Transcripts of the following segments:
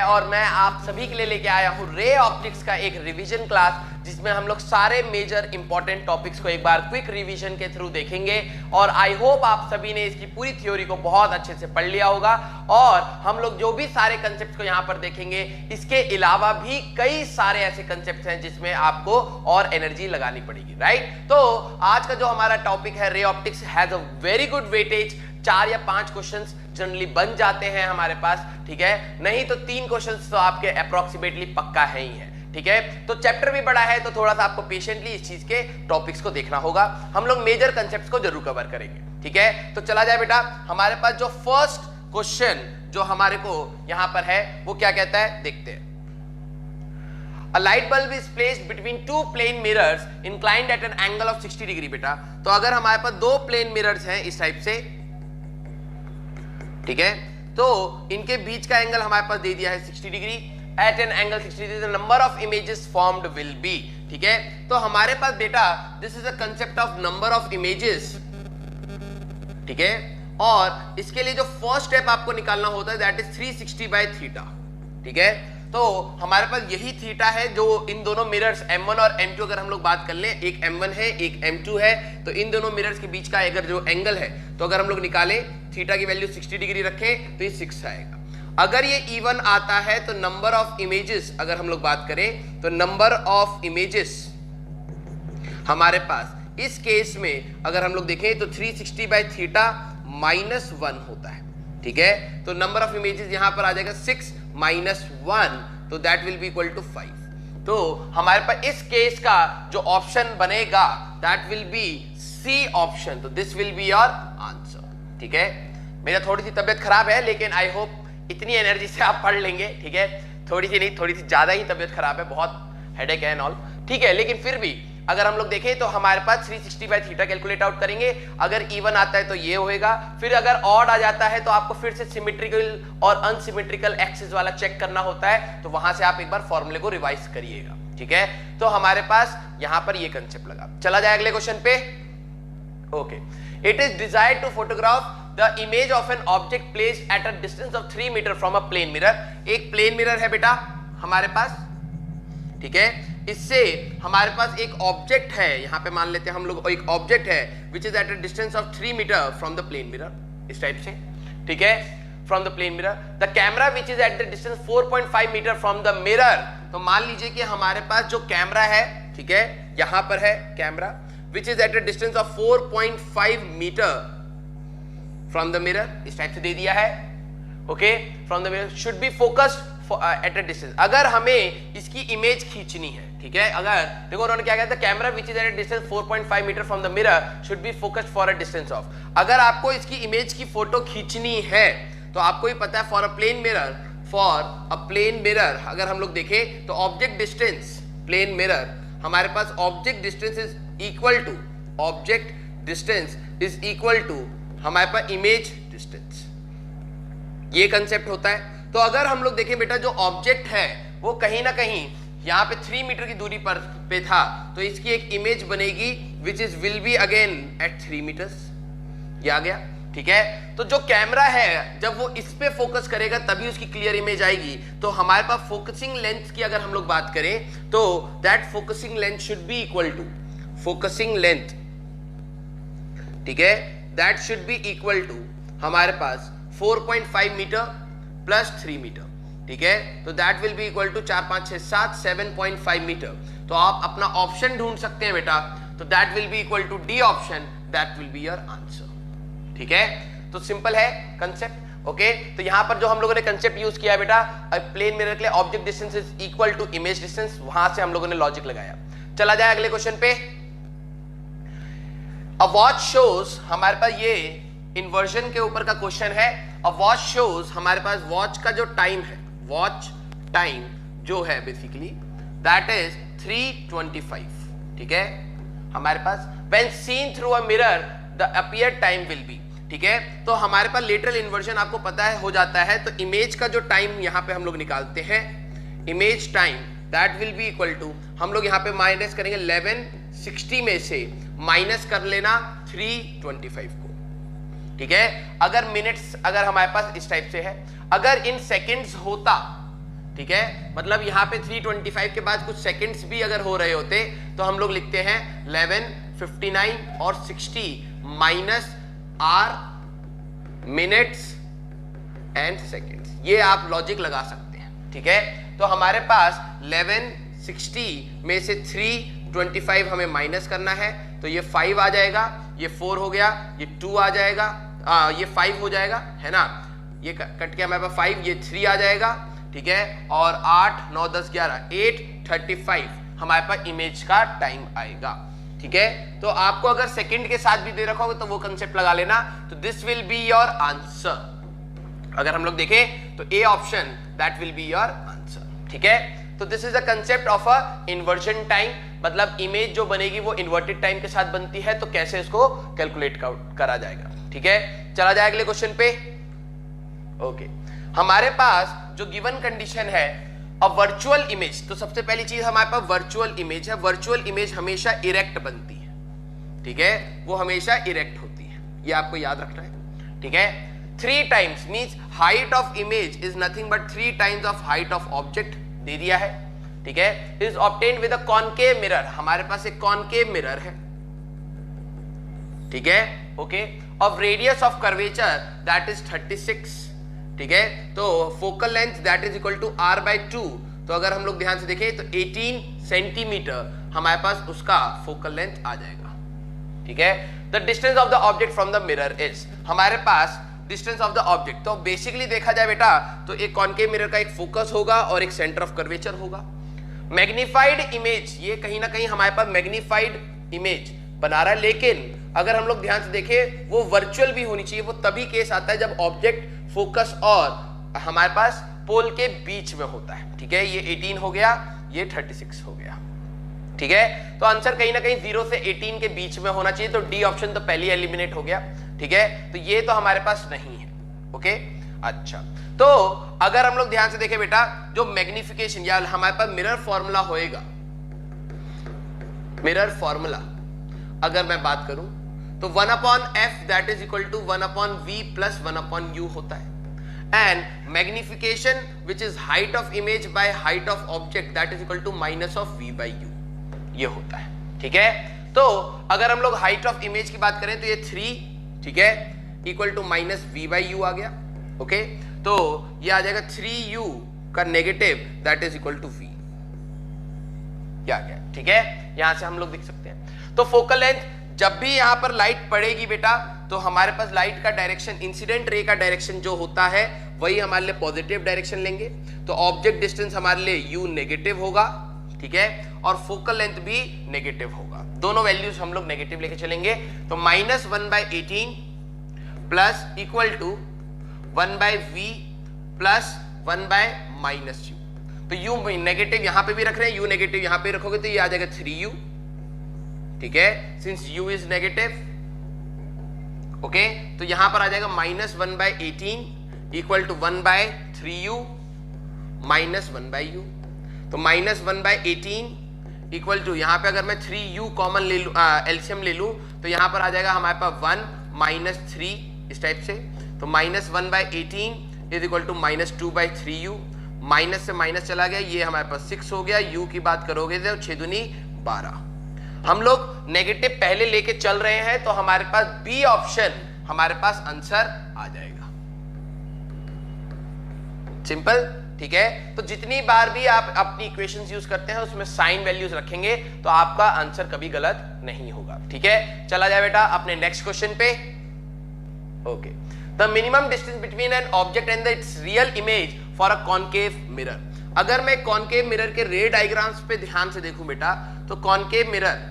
और मैं आप सभी के लिए लेके आया हूँ रे ऑप्टिक्स का एक रिवीजन क्लास, जिसमें हम लोग सारे मेजर इंपॉर्टेंट टॉपिक्स को एक बार क्विक रिवीजन के थ्रू देखेंगे। और आई होप आप सभी ने इसकी पूरी थ्योरी को बहुत अच्छे से पढ़ लिया होगा। और हम लोग जो भी सारे कंसेप्ट को यहाँ पर देखेंगे, इसके अलावा भी कई सारे ऐसे कंसेप्ट हैं जिसमें आपको और एनर्जी लगानी पड़ेगी, राइट। तो आज का जो हमारा टॉपिक है ray optics has a very good weightage. 4 या 5 क्वेश्चंस जनरली बन जाते हैं हमारे पास, ठीक है, नहीं तो 3 क्वेश्चंस तो आपके अप्रोक्सीमेटली पक्का है ही है, ठीक है। तो चैप्टर भी बड़ा है, तो थोड़ा सा आपको पेशेंटली इस चीज के टॉपिक्स को देखना होगा। हम लोग मेजर कंसेप्ट्स को जरूर कवर करेंगे, ठीक है। तो चला जाए बेटा, हमारे पास जो फर्स्ट क्वेश्चन जो हमारे को यहां पर है वो क्या कहता है, देखते हैं। A light bulb is placed between two plane mirrors inclined at an angle of 60 degree. बेटा, तो अगर हमारे पास 2 प्लेन मिरर्स हैं इस टाइप से, ठीक है, तो इनके बीच का एंगल हमारे पास दे दिया है 60 degree. At an angle 60 degree the number of images formed will be, ठीक है। तो हमारे पास बेटा this is a concept of number of images, ठीक है। और इसके लिए जो फर्स्ट स्टेप आपको निकालना होता है दैट इज 360 बाय थीटा, ठीक है। तो हमारे पास यही थीटा है जो इन दोनों मिरर्स M1 और M2 अगर हम लोग बात कर लें, एक M1 है एक M2 है, तो इन दोनों मिरर्स के बीच का अगर जो एंगल है, तो अगर हम लोग निकालें थीटा की वैल्यू 60 डिग्री रखें तो ये 6 आएगा। अगर ये इवन आता है तो नंबर ऑफ इमेजेस अगर हम लोग बात करें तो नंबर ऑफ इमेजेस हमारे पास इस केस में अगर हम लोग देखें तो 360 बाय थीटा -1 होता है, ठीक है। तो नंबर ऑफ इमेजेस यहां पर आ जाएगा 6 - 1, तो that will be equal to 5। तो हमारे पास इस केस का जो ऑप्शन बनेगा that will be C option. तो this will be your answer, ठीक है। मेरा थोड़ी सी तबियत खराब है, लेकिन आई होप इतनी एनर्जी से आप पढ़ लेंगे, ठीक है। थोड़ी सी नहीं, थोड़ी सी ज्यादा ही तबियत खराब है, बहुत हेडेक है एंड ऑल, ठीक है। लेकिन फिर भी अगर हम लोग देखें तो हमारे पास 360 बाय थीटा कैलकुलेट आउट करेंगे। अगर इवन आता है तो ये होएगा, फिर अगर ऑड आ जाता है तो आपको फिर से सिमेट्रिकल और अनसिमेट्रिकल एक्सिस वाला चेक करना होता है, तो वहां से आप एक बार फॉर्मूले को रिवाइज करिएगा, ठीक है। तो हमारे पास यहां पर ये कंसेप्ट लगा। चला जाए अगले क्वेश्चन पे। Okay, it is desired to photograph the image of an object placed at a distance of 3 meter from a plane mirror. एक प्लेन मिरर है बेटा हमारे पास, ठीक है। इससे हमारे पास एक ऑब्जेक्ट है, यहां पे मान लेते हैं हम लोग एक ऑब्जेक्ट है which is at a distance of 3 meter from the plane mirror, इस टाइप से, ठीक है, from the plane mirror. The camera which is at the distance 4.5 meter from the mirror. तो मान लीजिए कि हमारे पास जो कैमरा है, ठीक है, यहां पर है camera which is at a distance of 4.5 meter from the mirror, इस टाइप से दे दिया है, okay. From the mirror should be focused at a distance. अगर हमें इसकी इमेज खींचनी है, ठीक है, अगर देखो उन्होंने क्या कहता है, camera which is at a distance 4.5 meter from the mirror should be focused for a distance of. अगर आपको इसकी इमेज की फोटो खींचनी है तो आपको ही पता है फॉर अ प्लेन मिरर, अगर हम लोग देखें तो ऑब्जेक्ट डिस्टेंस प्लेन मिरर, हमारे पास object distance is equal to हमारे पास इमेज डिस्टेंस, ये कंसेप्ट होता है। तो अगर हम लोग देखें बेटा, जो ऑब्जेक्ट है वो कहीं ना कहीं यहां पे 3 मीटर की दूरी पर पे था, तो इसकी एक इमेज बनेगी which is will be again at 3 meters, ये आ गया, ठीक है। तो जो कैमरा है जब वो इस पे फोकस करेगा तभी उसकी क्लियर इमेज आएगी। तो हमारे पास फोकसिंग लेंथ की अगर हम लोग बात करें तो that focusing length should be equal to focusing length, ठीक है, that should be equal to हमारे पास 4.5 मीटर प्लस 3 मीटर, ठीक है। तो that will be equal to 4 5 6 7 7.5 meter. तो आप अपना ऑप्शन ढूंढ सकते हैं बेटा, तो that will be equal to D option, that will be your answer, ठीक है। तो सिंपल है कंसेप्ट, ओके। तो यहां पर जो हम लोगों ने कंसेप्ट यूज किया है बेटा, प्लेन मिरर के लिए object distance is equal to image distance, वहां से हम लोगों ने लॉजिक लगाया। चला जाए अगले क्वेश्चन पे। अ वॉच शोज, हमारे पास ये इन्वर्जन के ऊपर का क्वेश्चन है। अ वॉच शोज, हमारे पास वॉच का जो टाइम है, वॉच टाइम जो है बेसिकली दैट इज 3:25, ठीक है। हमारे पास when seen through a mirror the appear time will be, ठीक है। तो हमारे पास लेटरल इन्वर्जन आपको पता है हो जाता है, तो इमेज का जो टाइम यहां पे हम लोग निकालते हैं, image time that will be equal to, हम लोग यहां पे माइनस करेंगे 1160 में से माइनस कर लेना 3:25 को, ठीक है। अगर मिनट्स अगर हमारे पास इस टाइप से है, अगर इन सेकंड्स होता ठीक है, मतलब यहाँ पे 325 के बाद कुछ सेकंड्स भी अगर हो रहे होते तो हम लोग लिखते हैं 11, 59 और 60 minus R minutes and seconds. ये आप लॉजिक लगा सकते हैं, ठीक है। तो हमारे पास 11, 60 में से 325 हमें माइनस करना है, तो ये 5 आ जाएगा, ये 4 हो गया, ये 2 आ जाएगा, ये 5 हो जाएगा, है ना, ये कट के हमारे पास 5, ये 3 आ जाएगा, ठीक है, और 8, 9, 10, 11, 8:35 हमारे पास इमेज का टाइम आएगा, ठीक है। तो आपको अगर सेकंड के साथ भी दे रखा होगा तो वो कंसेप्ट लगा लेना। तो this will be your answer. अगर हम लोग देखें तो A option that will be your answer, ठीक है। तो this is the concept of a inversion time, मतलब इमेज जो बनेगी वो इन्वर्टेड टाइम के साथ बनती है, तो कैसे इसको कैलकुलेट करा जाएगा, ठीक है। चला जाए अगले क्वेश्चन पे। ओके, हमारे पास जो गिवन कंडीशन है अ वर्चुअल इमेज, तो सबसे पहली चीज हमारे पास वर्चुअल इमेज है। वर्चुअल इमेज हमेशा इरेक्ट बनती है, ठीक है, वो हमेशा इरेक्ट होती है, ये आपको याद रखना है, ठीक है। 3 times means height of image is nothing but 3 times of height of object दे दिया है, ठीक है। Is obtained with a concave mirror, हमारे पास एक कॉनकेव मिरर है, ठीक है, okay. Of radius of curvature that is 36, ठीक है। तो focal length that is equal to r/2, तो अगर हम लोग ध्यान से देखें तो 18 सेंटीमीटर हमारे पास उसका फोकल लेंथ आ जाएगा, ठीक है। The distance of the object from the mirror is, हमारे पास डिस्टेंस ऑफ द ऑब्जेक्ट, तो बेसिकली देखा जाए बेटा तो एक कॉनकेव मिरर का एक फोकस होगा और एक सेंटर ऑफ कर्वेचर होगा। मैग्नीफाइड इमेज, ये कहीं ना कहीं हमारे पास मैग्नीफाइड इमेज बना रहा है, लेकिन अगर हम लोग ध्यान से देखें वो वर्चुअल भी होनी चाहिए। वो तभी केस आता है जब ऑब्जेक्ट फोकस और हमारे पास पोल के बीच में होता है, ठीक है। ये 18 हो गया, ये 36 हो गया, ठीक है। तो आंसर कहीं ना कहीं 0 से 18 के बीच में होना चाहिए, तो डी ऑप्शन तो पहले एलिमिनेट हो गया, ठीक है। तो ये तो हमारे पास नहीं है, ओके। अच्छा, तो अगर हम लोग ध्यान से देखें बेटा, जो मैग्निफिकेशन या हमारे पास मिरर फॉर्मूला होएगा, मिरर फॉर्मूला अगर मैं बात करूं तो 1/f that is equal to 1/v plus 1/u होता है, and magnification which is height of image by height of object that is equal to minus of v/u, ये होता है, ठीक है। तो अगर हम लोग हाइट ऑफ इमेज की बात करें तो ये 3, ठीक है, इक्वल टू माइनस v/u आ गया, ओके। तो ये आ जाएगा 3u का negative that is equal to v, क्या गया, ठीक है। यहां से हम लोग देख सकते हैं। तो फोकल लेंथ, जब भी यहां पर लाइट पड़ेगी बेटा तो हमारे पास लाइट का डायरेक्शन, इंसिडेंट रे का डायरेक्शन जो होता है वही हमारे लिए पॉजिटिव डायरेक्शन लेंगे, तो ऑब्जेक्ट डिस्टेंस हमारे लिए u नेगेटिव होगा, ठीक है, और फोकल लेंथ भी नेगेटिव होगा। दोनों वैल्यूज हम लोग नेगेटिव लेके चलेंगे, तो -1/18 plus equal to 1/v plus 1/-u, तो u नेगेटिव यहां पे भी रख रहे हैं, u नेगेटिव यहां पे रखोगे तो ये आ जाएगा 3u, ठीक है, since u is negative, okay. तो यहां पर आ जाएगा -1/18 equal to 1/3u minus 1/u, तो -1/18 इक्वल टू, यहां पे अगर मैं 3u कॉमन ले लूं, एलसीएम ले लूं, तो यहां पर आ जाएगा हमारे पास 1 - 3 इस टाइप से, तो -1/18 is equal to -2/3u, minus से माइनस चला गया, ये हमारे पास 6 हो गया। u की बात करोगे तो 6 दूनी 12, हम लोग नेगेटिव पहले लेके चल रहे हैं, तो हमारे पास बी ऑप्शन हमारे पास आंसर आ जाएगा, सिंपल, ठीक है। तो जितनी बार भी आप अपनी इक्वेशंस यूज करते हैं उसमें साइन वैल्यूज रखेंगे तो आपका आंसर कभी गलत नहीं होगा, ठीक है। चला जाए बेटा अपने नेक्स्ट क्वेश्चन पे। Okay, the minimum distance between an object and it's real image for a concave mirror. अगर मैं कॉनकेव मिरर के रे डायग्राम्स पे ध्यान से देखूं बेटा, तो कॉनकेव मिरर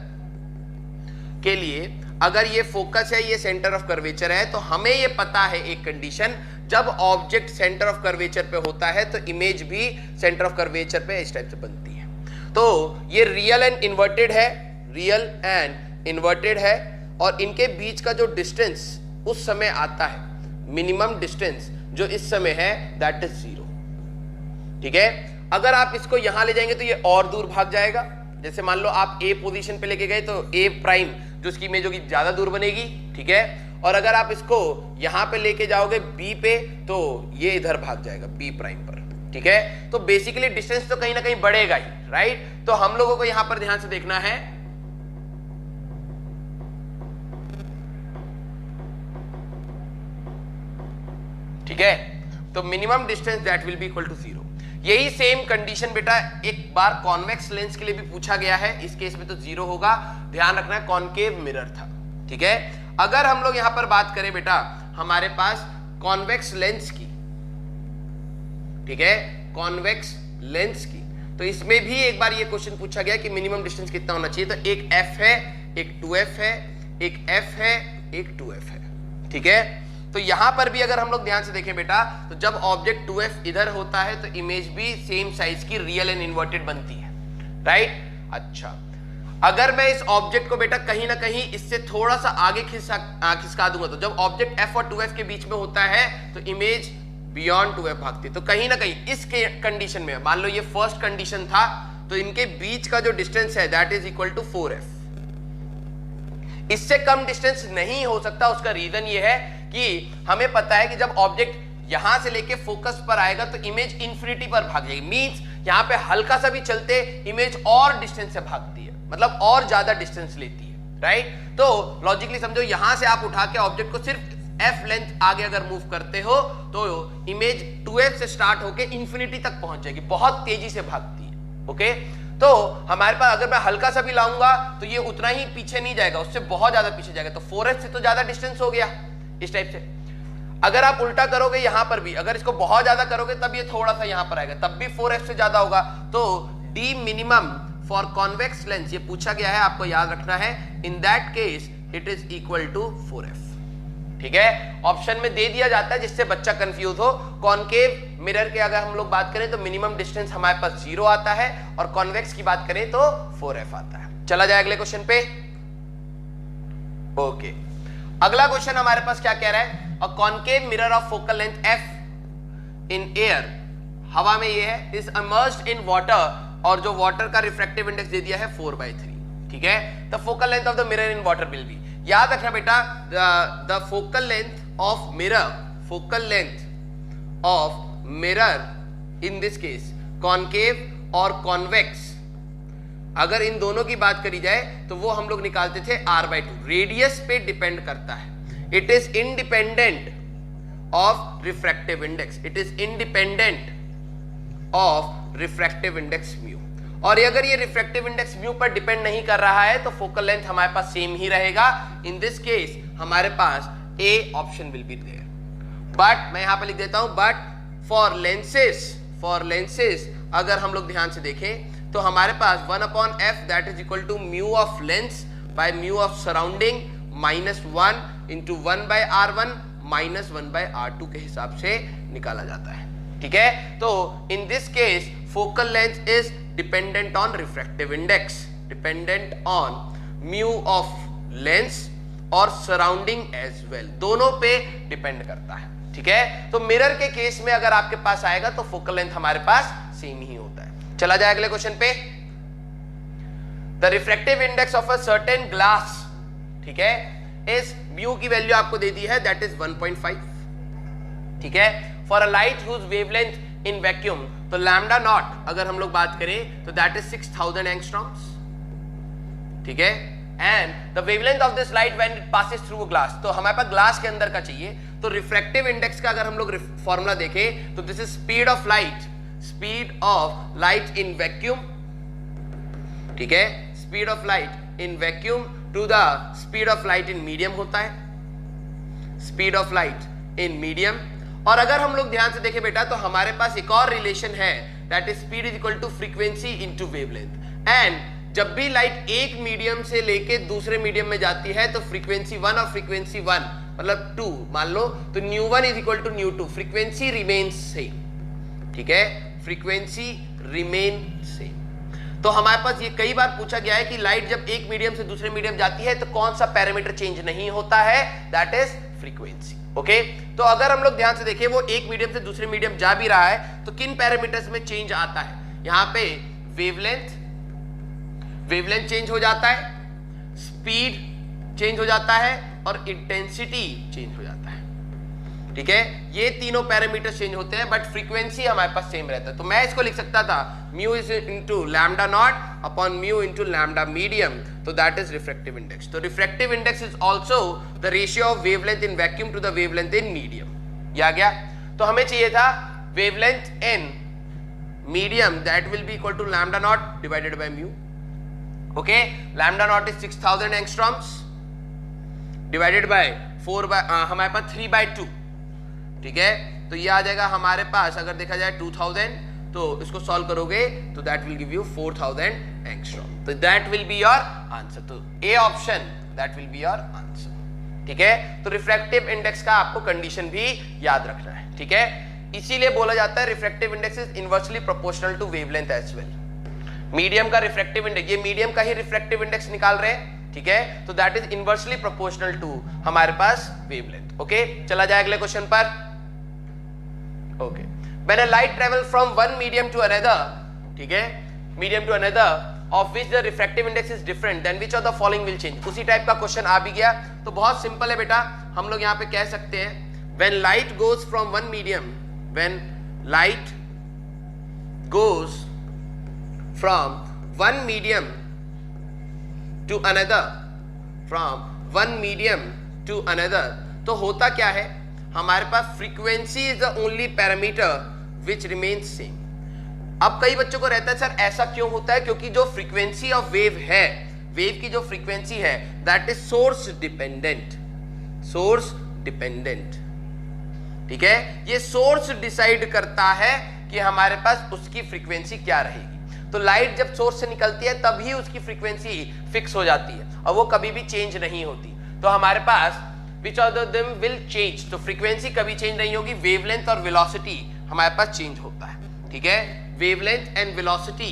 के लिए अगर ये फोकस है, ये सेंटर ऑफ कर्वेचर है, तो हमें ये पता है एक कंडीशन, जब ऑब्जेक्ट सेंटर ऑफ कर्वेचर पे होता है तो इमेज भी सेंटर ऑफ कर्वेचर पे इस टाइप से बनती है। तो ये रियल एंड इन्वर्टेड है, रियल एंड इन्वर्टेड है, और इनके बीच का जो डिस्टेंस उस समय आता है, मिनिमम डिस्टेंस जो इस समय है दैट इज 0, ठीक है। अगर आप इसको यहां ले जाएंगे तो ये और दूर भाग जाएगा। जैसे मान लो आप ए पोजीशन पे लेके गए तो ए प्राइम जो इसकी इमेज होगी ज्यादा दूर बनेगी, ठीक है। और अगर आप इसको यहां पे लेके जाओगे बी पे तो ये इधर भाग जाएगा बी प्राइम पर, ठीक है, तो बेसिकली डिस्टेंस तो कहीं ना कहीं बढ़ेगा ही, राइट। तो हम लोगों को यहां पर ध्यान से देखना है, ठीक है, तो minimum distance that will be equal to 0। यही सेम कंडीशन बेटा एक बार कॉन्वेक्स लेंस के लिए भी पूछा गया है, इस केस में तो 0 होगा, ध्यान रखना है कॉनकेव मिरर था, ठीक है। अगर हम लोग यहां पर बात करें बेटा हमारे पास कॉन्वेक्स लेंस की, ठीक है, कॉन्वेक्स लेंस की, तो इसमें भी एक बार ये क्वेश्चन पूछा गया कि मिनिमम डिस्टेंस कितना होना चाहिए, तो एक f है, एक 2f है, एक f है, एक 2f है, ठीक है। तो यहां पर भी अगर हम लोग ध्यान से देखें बेटा, तो जब ऑब्जेक्ट 2f इधर होता है तो इमेज भी सेम साइज की रियल एंड इन्वर्टेड बनती है, राइट। अच्छा, अगर मैं इस ऑब्जेक्ट को बेटा कहीं ना कहीं इससे थोड़ा सा आगे खिसका दूंगा, तो जब ऑब्जेक्ट f और 2f के बीच में होता है तो इमेज बियॉन्ड 2f भागती है। तो कहीं ना कहीं इस कंडीशन में मान लो ये फर्स्ट कंडीशन था, तो इनके बीच का जो डिस्टेंस है that is equal to 4f। इससे कम डिस्टेंस नहीं हो सकता। उसका रीजन ये है कि हमें पता है कि जब ऑब्जेक्ट यहां से लेके फोकस पर आएगा तो इमेज इंफिनिटी पर भाग जाएगी, मींस यहां पे हल्का सा भी चलते इमेज और डिस्टेंस से भागती है, मतलब और ज्यादा डिस्टेंस लेती है, राइट। तो लॉजिकली समझो यहां से आप उठा के ऑब्जेक्ट को सिर्फ f लेंथ आगे अगर मूव करते हो तो इमेज 2f से स्टार्ट होके इंफिनिटी तक पहुंच जाएगी, बहुत तेजी से भागती है, ओके। तो हमारे पास अगर मैं हल्का सा भी लाऊंगा तो ये उतना ही पीछे नहीं जाएगा, उससे बहुत ज्यादा पीछे जाएगा, तो 4f से तो ज्यादा डिस्टेंस हो गया इस टाइप से। अगर आप उल्टा करोगे यहां पर भी, अगर इसको बहुत ज्यादा करोगे तब ये थोड़ा सा यहां पर आएगा, तब भी 4f से ज्यादा होगा। तो d minimum for convex lens ये पूछा गया है, आपको याद रखना है, in that case it is equal to 4f, ठीक है। ऑप्शन में दे दिया जाता है जिससे बच्चा कंफ्यूज हो। कॉनकेव मिरर के अगर हम लोग बात करें तो मिनिमम डिस्टेंस हमारे पास 0 आता है, और कॉन्वेक्स की बात करें तो 4f आता है। चला जाए अगले क्वेश्चन पे, ओके। अगला क्वेश्चन हमारे पास क्या कह रहा है, अ concave mirror of focal length f in air, हवा में ये है, इज इमर्स्ड इन वाटर, और जो वाटर का रिफ्रैक्टिव इंडेक्स दे दिया है 4/3, ठीक है। The focal length of the mirror in water will be, याद रखना बेटा, the focal length of mirror, focal length of mirror in this case concave और कॉन्वेक्स, अगर इन दोनों की बात करी जाए तो वो हम लोग निकालते थे r/2, रेडियस पे डिपेंड करता है। It is independent of refractive index, it is independent of refractive index mu, और अगर ये रिफ्रैक्टिव इंडेक्स म्यू पर डिपेंड नहीं कर रहा है तो फोकल लेंथ हमारे पास सेम ही रहेगा। इन दिस केस हमारे पास A option will be there, but मैं यहां पर लिख देता हूं, बट फॉर लेंसेस अगर हम लोग ध्यान से देखें तो हमारे पास 1/f that is equal to mu of lens by mu of surrounding -1 into 1/r1 -1/r2 के हिसाब से निकाला जाता है, ठीक है। तो इन this case focal length is dependent on refractive index, dependent on mu of lens और सराउंडिंग एज वेल, दोनों पे डिपेंड करता है, ठीक है। तो मिरर के केस में अगर आपके पास आएगा तो फोकल लेंथ हमारे पास सेम ही होता है। चला जाए अगले क्वेश्चन पे, the refractive index of a certain glass, ठीक है, इस म्यू की वैल्यू आपको दे दी है दैट इज 1.5, ठीक है। For a light whose wavelength in vacuum, तो लैम्डा नॉट अगर हम लोग बात करें तो दैट इज 6000 एंगस्ट्रॉम्स, ठीक है। And the wavelength of this light when it passes through a glass, तो हमारे पास ग्लास के अंदर का चाहिए, तो रिफ्रैक्टिव इंडेक्स का अगर हम लोग फॉर्मूला देखें तो this is speed of light in vacuum, ठीक है, speed of light in vacuum to the speed of light in medium होता है, speed of light in medium. और अगर हम लोग ध्यान से देखें बेटा तो हमारे पास एक और रिलेशन है that is speed is equal to frequency into wavelength, and जब भी लाइट एक मीडियम से लेके दूसरे मीडियम में जाती है तो फ्रीक्वेंसी 1 और फ्रीक्वेंसी 1 मतलब 2 मान लो, तो ν1 is equal to ν2, frequency remains same, ठीक है, फ्रीक्वेंसी रिमेन सेम। तो हमारे पास ये कई बार पूछा गया है कि लाइट जब एक मीडियम से दूसरे मीडियम जाती है तो कौन सा पैरामीटर चेंज नहीं होता है, दैट इज फ्रीक्वेंसी, ओके। तो अगर हम लोग ध्यान से देखें वो एक मीडियम से दूसरे मीडियम जा भी रहा है तो किन पैरामीटर्स में चेंज आता है, यहां पे वेवलेंथ चेंज हो जाता है, स्पीड चेंज हो जाता है और इंटेंसिटी चेंज हो जाता है, ठीक है, ये तीनों पैरामीटर चेंज होते हैं बट फ्रीक्वेंसी हमारे पास सेम रहता है। तो मैं इसको लिख सकता था mu is into lambda naught upon mu into lambda medium, तो दैट इज रिफ्रैक्टिव इंडेक्स। तो refractive index is also the ratio of wavelength in vacuum to the wavelength in medium. ये आ गया। तो हमें चाहिए था wavelength in medium, that will be equal to lambda naught divided by mu. Okay, lambda naught is 6000 angstroms divided by 4 by हमारे पास 3/2, ठीक है। तो ये आ जाएगा हमारे पास, अगर देखा जाए 2000, तो इसको सॉल्व करोगे तो that will give you 4000 angstrom. तो that will be your answer. तो A option that will be your answer, ठीक है। तो रिफ्रैक्टिव इंडेक्स का आपको कंडीशन भी याद रखना है, ठीक है। इसीलिए बोला जाता है refractive index is inversely proportional to wavelength as well. Medium का रिफ्रैक्टिव इंडेक्स, ये मीडियम का ही रिफ्रैक्टिव इंडेक्स निकाल रहे हैं, ठीक है। तो that is inversely proportional to हमारे पास वेवलेंथ। ओके, चला जाए अगले क्वेश्चन पर। Okay, when a light travel from one medium to another, ठीक है, medium to another of which the refractive index is different, then which of the following will change। उसी type का question आ भी गया। तो बहुत सिंपल है बेटा, हम लोग यहाँ पे कह सकते हैं when light goes from one medium, when light goes from one medium to another, from one medium to another, तो होता क्या है, हमारे पास frequency is the only parameter which remains same. अब कई बच्चों को रहता है सर ऐसा क्यों होता है, क्योंकि जो फ्रीक्वेंसी ऑफ वेव है, वेव की जो फ्रीक्वेंसी है that is source dependent, source dependent, ठीक है। ये सोर्स डिसाइड करता है कि हमारे पास उसकी फ्रीक्वेंसी क्या रहेगी। तो लाइट जब सोर्स से निकलती है तभी उसकी फ्रीक्वेंसी फिक्स हो जाती है और वो कभी भी चेंज नहीं होती। तो हमारे पास which of them will change, तो फ्रीक्वेंसी कभी चेंज नहीं होगी, वेवलेंथ और वेलोसिटी हमारे पास चेंज होता है, ठीक है। Wavelength and velocity,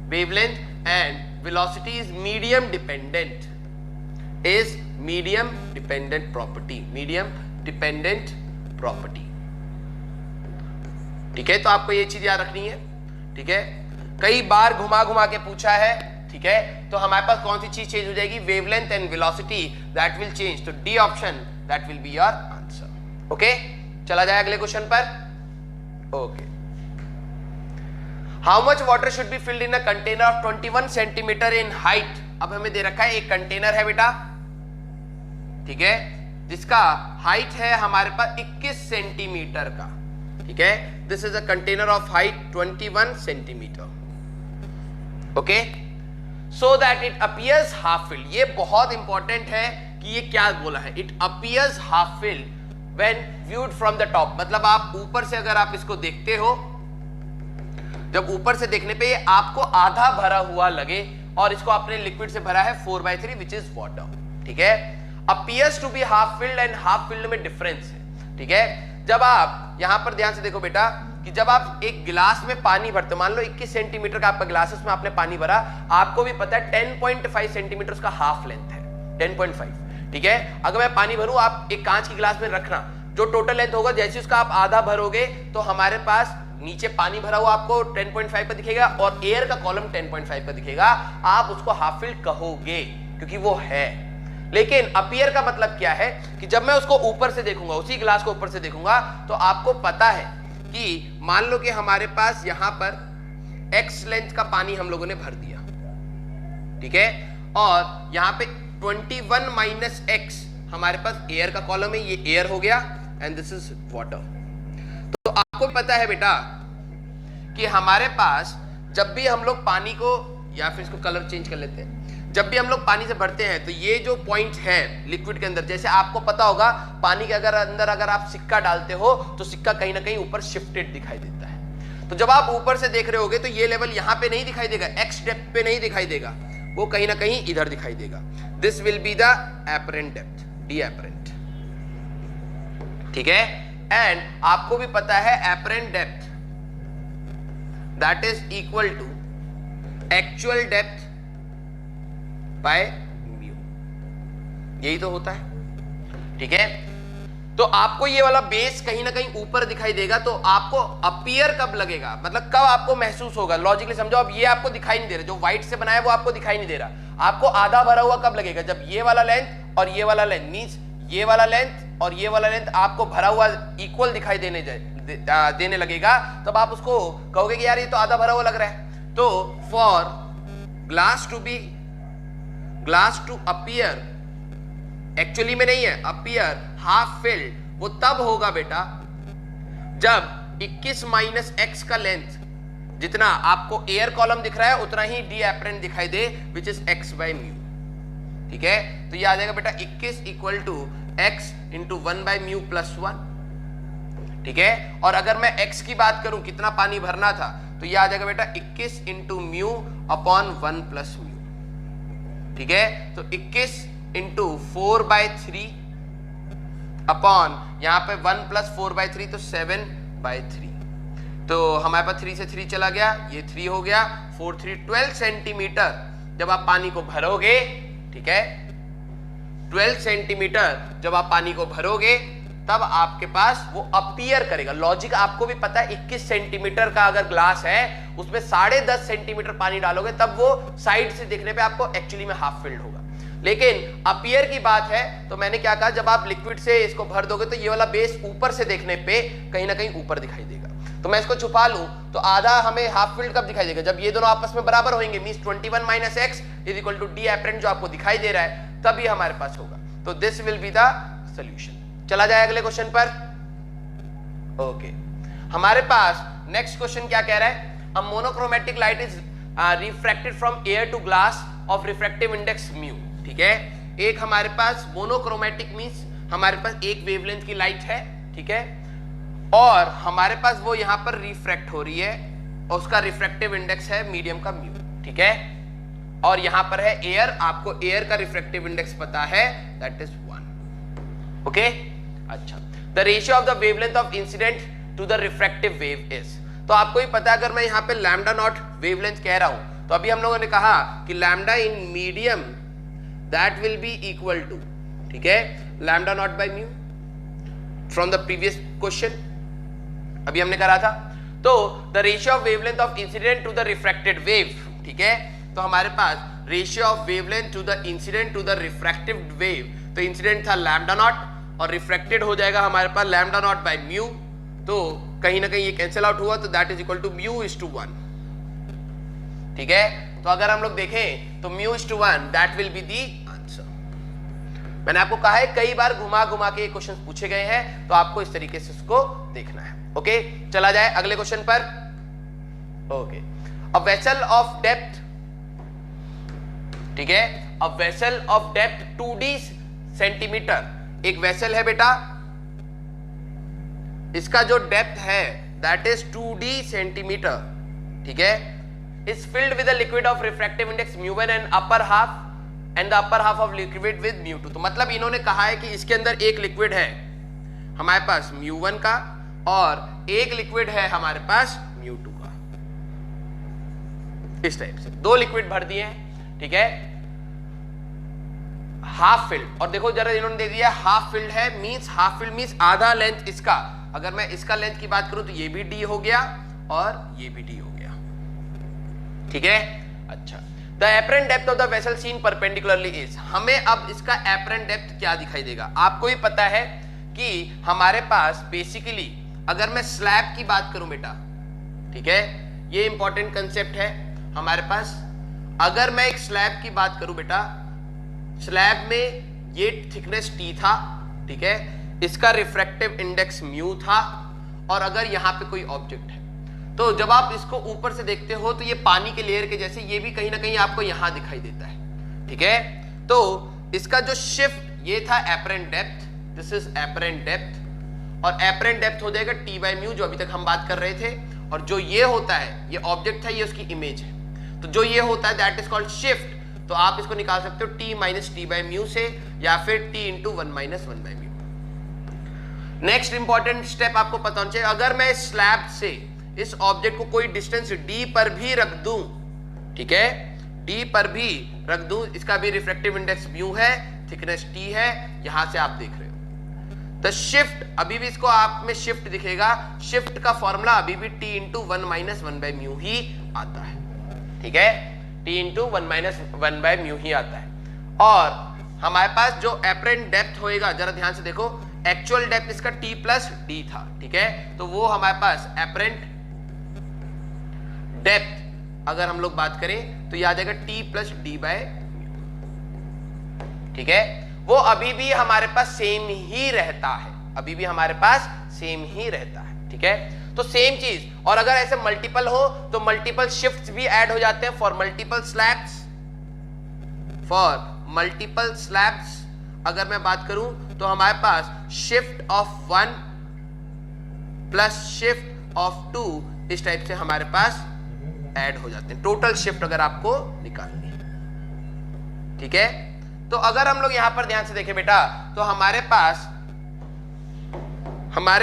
wavelength and velocity is medium dependent, is medium dependent property, medium dependent property, ठीक है। तो आपको ये चीज याद रखनी है, ठीक है। कई बार घुमा घुमा के पूछा है, ठीक है। तो हमारे पास कौन सी चीज चेंज हो जाएगी, wavelength and velocity that will change. तो D option that will be your answer. Okay, चला जाए अगले क्वेश्चन पर। Okay, how much water should be filled in a container of 21 centimetre in height. अब हमें दे रखा है एक कंटेनर है बेटा, ठीक है, जिसका हाइट है हमारे पास 21 सेंटीमीटर का, ठीक है। This is a container of height 21 centimetre. Okay, so that it appears half filled। ये बहुत इंपॉर्टेंट है कि ये क्या बोला है, it appears half filled when viewed from the top। मतलब आप ऊपर से अगर आप इसको देखते हो, जब ऊपर से देखने पे ये आपको आधा भरा हुआ लगे और इसको आपने लिक्विड से भरा है 4/3 विच इज वाटर, ठीक है। appears to be half filled and half filled में डिफरेंस है, ठीक है। जब आप यहां पर ध्यान से देखो बेटा कि जब आप एक गिलास में पानी भरते, मान लो 21 सेंटीमीटर का आपका गिलास है, उसमें आपने पानी भरा, आपको भी पता है 10.5 सेंटीमीटर उसका हाफ लेंथ है, 10.5, ठीक है। अगर मैं पानी भरूं, आप एक कांच की गिलास में रखना, जो टोटल लेंथ होगा जैसे उसका आप आधा भरोगे तो हमारे पास नीचे पानी भरा हुआ आपको 10.5 का दिखेगा और एयर का कॉलम 10.5 का दिखेगा। आप उसको हाफ फिल्ड कहोगे क्योंकि वो है। लेकिन अपीयर का मतलब क्या है कि जब मैं उसको ऊपर से देखूंगा, उसी गिलास को ऊपर से देखूंगा, तो आपको पता है कि मान लो कि हमारे पास यहां पर x लेंथ का पानी हम लोगों ने भर दिया, ठीक है, और यहां पे 21 माइनस x हमारे पास एयर का कॉलम है, ये एयर हो गया एंड दिस इज वाटर। तो आपको पता है बेटा कि हमारे पास जब भी हम लोग पानी को, या फिर इसको कलर चेंज कर लेते हैं, जब भी हम लोग पानी से भरते हैं तो ये जो पॉइंट है लिक्विड के अंदर, जैसे आपको पता होगा पानी के अंदर अगर आप सिक्का डालते हो तो सिक्का कहीं ना कहीं ऊपर शिफ्टेड दिखाई देता है। तो जब आप ऊपर से देख रहे होगे तो ये लेवल यहां पे नहीं दिखाई देगा, एक्स डेप्थ पे नहीं दिखाई देगा, वो कहीं ना कहीं इधर दिखाई देगा। This will be the apparent depth, D apparent, ठीक है। एंड आपको भी पता है apparent depth that is equal to actual depth by mu, यही तो होता है, ठीक है। तो आपको ये वाला बेस कहीं ना कहीं ऊपर दिखाई देगा, तो आपको अपीयर कब लगेगा, मतलब कब आपको महसूस होगा, लॉजिकली समझो। अब ये आपको दिखाई नहीं दे रहा, जो व्हाइट से बनाया है वो आपको दिखाई नहीं दे रहा, आपको आधा भरा हुआ कब लगेगा, जब ये वाला लेंथ और ये वाला लेंथ मींस ये वाला लेंथ और ये वाला लेंथ आपको भरा हुआ इक्वल दिखाई देने लगेगा, तब आप उसको कहोगे कि यार ये तो आधा भरा हुआ लग रहा है। तो for glass to appear, actually में नहीं है, अपीयर हाफ फिल्ड, वो तब होगा बेटा जब 21 माइनस एक्स का लेंथ, जितना आपको एयर कॉलम दिख रहा है उतना ही डी एपरेंट दिखाई दे, which is X by mu. ठीक है, तो ये आ जाएगा बेटा 21 equal to X into 1 by mu plus 1। ठीक है, और अगर मैं x की बात करूं कितना पानी भरना था, तो ये आ जाएगा बेटा 21 into mu upon 1 plus mu. ठीक है, तो 21 इंटू 4 बाई 3 अपॉन यहां पे 1 प्लस 4 बाई 3, तो 7 बाई 3। तो हमारे पास 3 से 3 चला गया, ये 3 हो गया, 4 3 12 सेंटीमीटर जब आप पानी को भरोगे। ठीक है, 12 सेंटीमीटर जब आप पानी को भरोगे तब आपके पास वो अपीयर करेगा। लॉजिक आपको भी पता है, 21 सेंटीमीटर का अगर ग्लास है उसमें 10.5 सेंटीमीटर पानी डालोगे तब वो साइड से देखने पे आपको एक्चुअली में हाफ फिल्ड होगा। लेकिन अपीयर की बात है तो मैंने क्या कहा, जब आप लिक्विड से इसको भर दोगे तो ये वाला बेस ऊपर से देखने पे कहीं ना कहीं ऊपर दिखाई देगा। तो मैं इसको छुपा लूं तो आधा हमें हाफ फिल्ड कब दिखाई देगा, जब ये दोनों आपस में बराबर होंगे, means 21 minus X is equal to D apparent जो आपको दिखाई दे रहा है, तब ये हमारे पास होगा। तो this will be the solution. चला जाए अगले क्वेश्चन पर। ओके, हमारे पास नेक्स्ट क्वेश्चन क्या कह रहा है, a monochromatic light is refracted from air to glass of refractive index mu. ठीक है, एक हमारे पास मोनोक्रोमेटिक मींस हमारे पास एक वेवलेंथ की लाइट है। ठीक है, और हमारे पास वो यहां पर रिफ्रैक्ट हो रही है और उसका रिफ्रैक्टिव इंडेक्स है मीडियम का म्यू। ठीक है, और यहां पर है एयर, आपको एयर का रिफ्रैक्टिव इंडेक्स पता है, दैट इज 1। ओके, अच्छा, the ratio of the wavelength of incident to the refractive wave is, तो आपको ही पता है अगर मैं यहां पे लैम्डा नॉट वेवलेंथ कह रहा हूं तो अभी हम लोगों ने कहा कि lambda in medium that will be equal to, ठीक है, lambda naught by mu from the previous question अभी हमने करा था। तो the ratio of wavelength of incident to the refracted wave, ठीक है, तो हमारे पास ratio of wavelength to the incident to the refractive wave, तो इंसिडेंट था लैम्डा नॉट और रिफ्रैक्टेड हो जाएगा हमारे पास लैम्डा नॉट बाय म्यू, तो कहीं ना कहीं ये कैंसिल आउट हुआ, तो that is equal to mu is to 1। ठीक है, तो अगर हम लोग देखें तो mu is to 1 that will be the answer. मैंने आपको कहा है कई बार घुमा घुमा के क्वेश्चन पूछे गए हैं, तो आपको इस तरीके से उसको देखना है। ओके, चला जाए अगले क्वेश्चन पर। Okay, a vessel of depth, ठीक है, a vessel of depth 2d centimetre, एक वेसल है बेटा, इसका जो डेप्थ है दैट इज 2d सेंटीमीटर। ठीक है, is filled with a liquid of refractive index mu1 and upper half and the upper half of liquid with mu2। तो मतलब इन्होंने कहा है कि इसके अंदर एक लिक्विड है हमारे पास mu1 का और एक लिक्विड है हमारे पास mu2 का, इस टाइप से दो लिक्विड भर दिए हैं। ठीक है, हाफ फिल्ड, और देखो जरा इन्होंने दे दिया हाफ फिल्ड है, मींस हाफ फिल्ड मींस आधा लेंथ इसका, अगर मैं इसका लेंथ की बात करूं तो ये भी d हो गया और ये भी d हो गया। ठीक है, अच्छा, the apparent depth of the vessel seen perpendicularly is, हमें अब इसका एपरेंट डेप्थ क्या दिखाई देगा, आपको ही पता है कि हमारे पास बेसिकली अगर मैं स्लैब की बात करूं बेटा, ठीक है, ये इंपॉर्टेंट कंसेप्ट है हमारे पास, अगर मैं एक स्लैब की बात करूं बेटा, स्लैब में ये थिकनेस t था, ठीक है, इसका रिफ्रैक्टिव इंडेक्स म्यू था, और अगर यहां पे कोई ऑब्जेक्ट है तो जब आप इसको ऊपर से देखते हो तो ये पानी के लेयर के जैसे ये भी कहीं ना कहीं आपको यहां दिखाई देता है। ठीक है, तो इसका जो शिफ्ट ये था apparent depth, this is apparent depth, और एपरेंट डेप्थ हो जाएगा t बाय म्यू जो अभी तक हम बात कर रहे थे, और जो ये होता है ये ऑब्जेक्ट है, ये उसकी इमेज है, तो जो ये होता है दैट इज कॉल्ड शिफ्ट, तो आप इसको निकाल सकते हो t minus T by mu से या फिर t into 1 minus 1 by mu. Next important step आपको पता होना चाहिए, अगर मैं स्लैब से इस ऑब्जेक्ट को कोई डिस्टेंस d पर भी रख दूं, ठीक है, d पर भी रख दूं, इसका भी रिफ्रैक्टिव इंडेक्स म्यू है, थिकनेस t है, यहां से आप देख रहे हो, तो शिफ्ट अभी भी इसको आप में शिफ्ट दिखेगा, शिफ्ट का फॉर्मूला अभी भी t into 1 minus 1 by mu ही आता है। ठीक है, t into 1 minus 1 by mu ही आता है, और हमारे पास जो एपरेंट डेप्थ होएगा, जरा ध्यान से देखो, एक्चुअल डेप्थ इसका t प्लस डी था, ठीक है। तो वो हमारे पास एपरेंट डेप्थ अगर हम लोग बात करें तो याद आएगा t प्लस डी बाय, ठीक है। वो अभी भी हमारे पास सेम ही रहता है, अभी भी हमारे पास सेम ही रहता है, ठीक है। तो सेम चीज, और अगर ऐसे मल्टीपल हो तो मल्टीपल शिफ्ट्स भी ऐड हो जाते हैं। For multiple slabs, for multiple slabs अगर मैं बात करूं तो हमारे पास shift of 1 plus shift of 2 इस टाइप से हमारे पास ऐड हो जाते हैं, टोटल शिफ्ट अगर आपको निकालनी है, ठीक है। तो अगर हम लोग यहां पर ध्यान से देखें बेटा, तो हमारे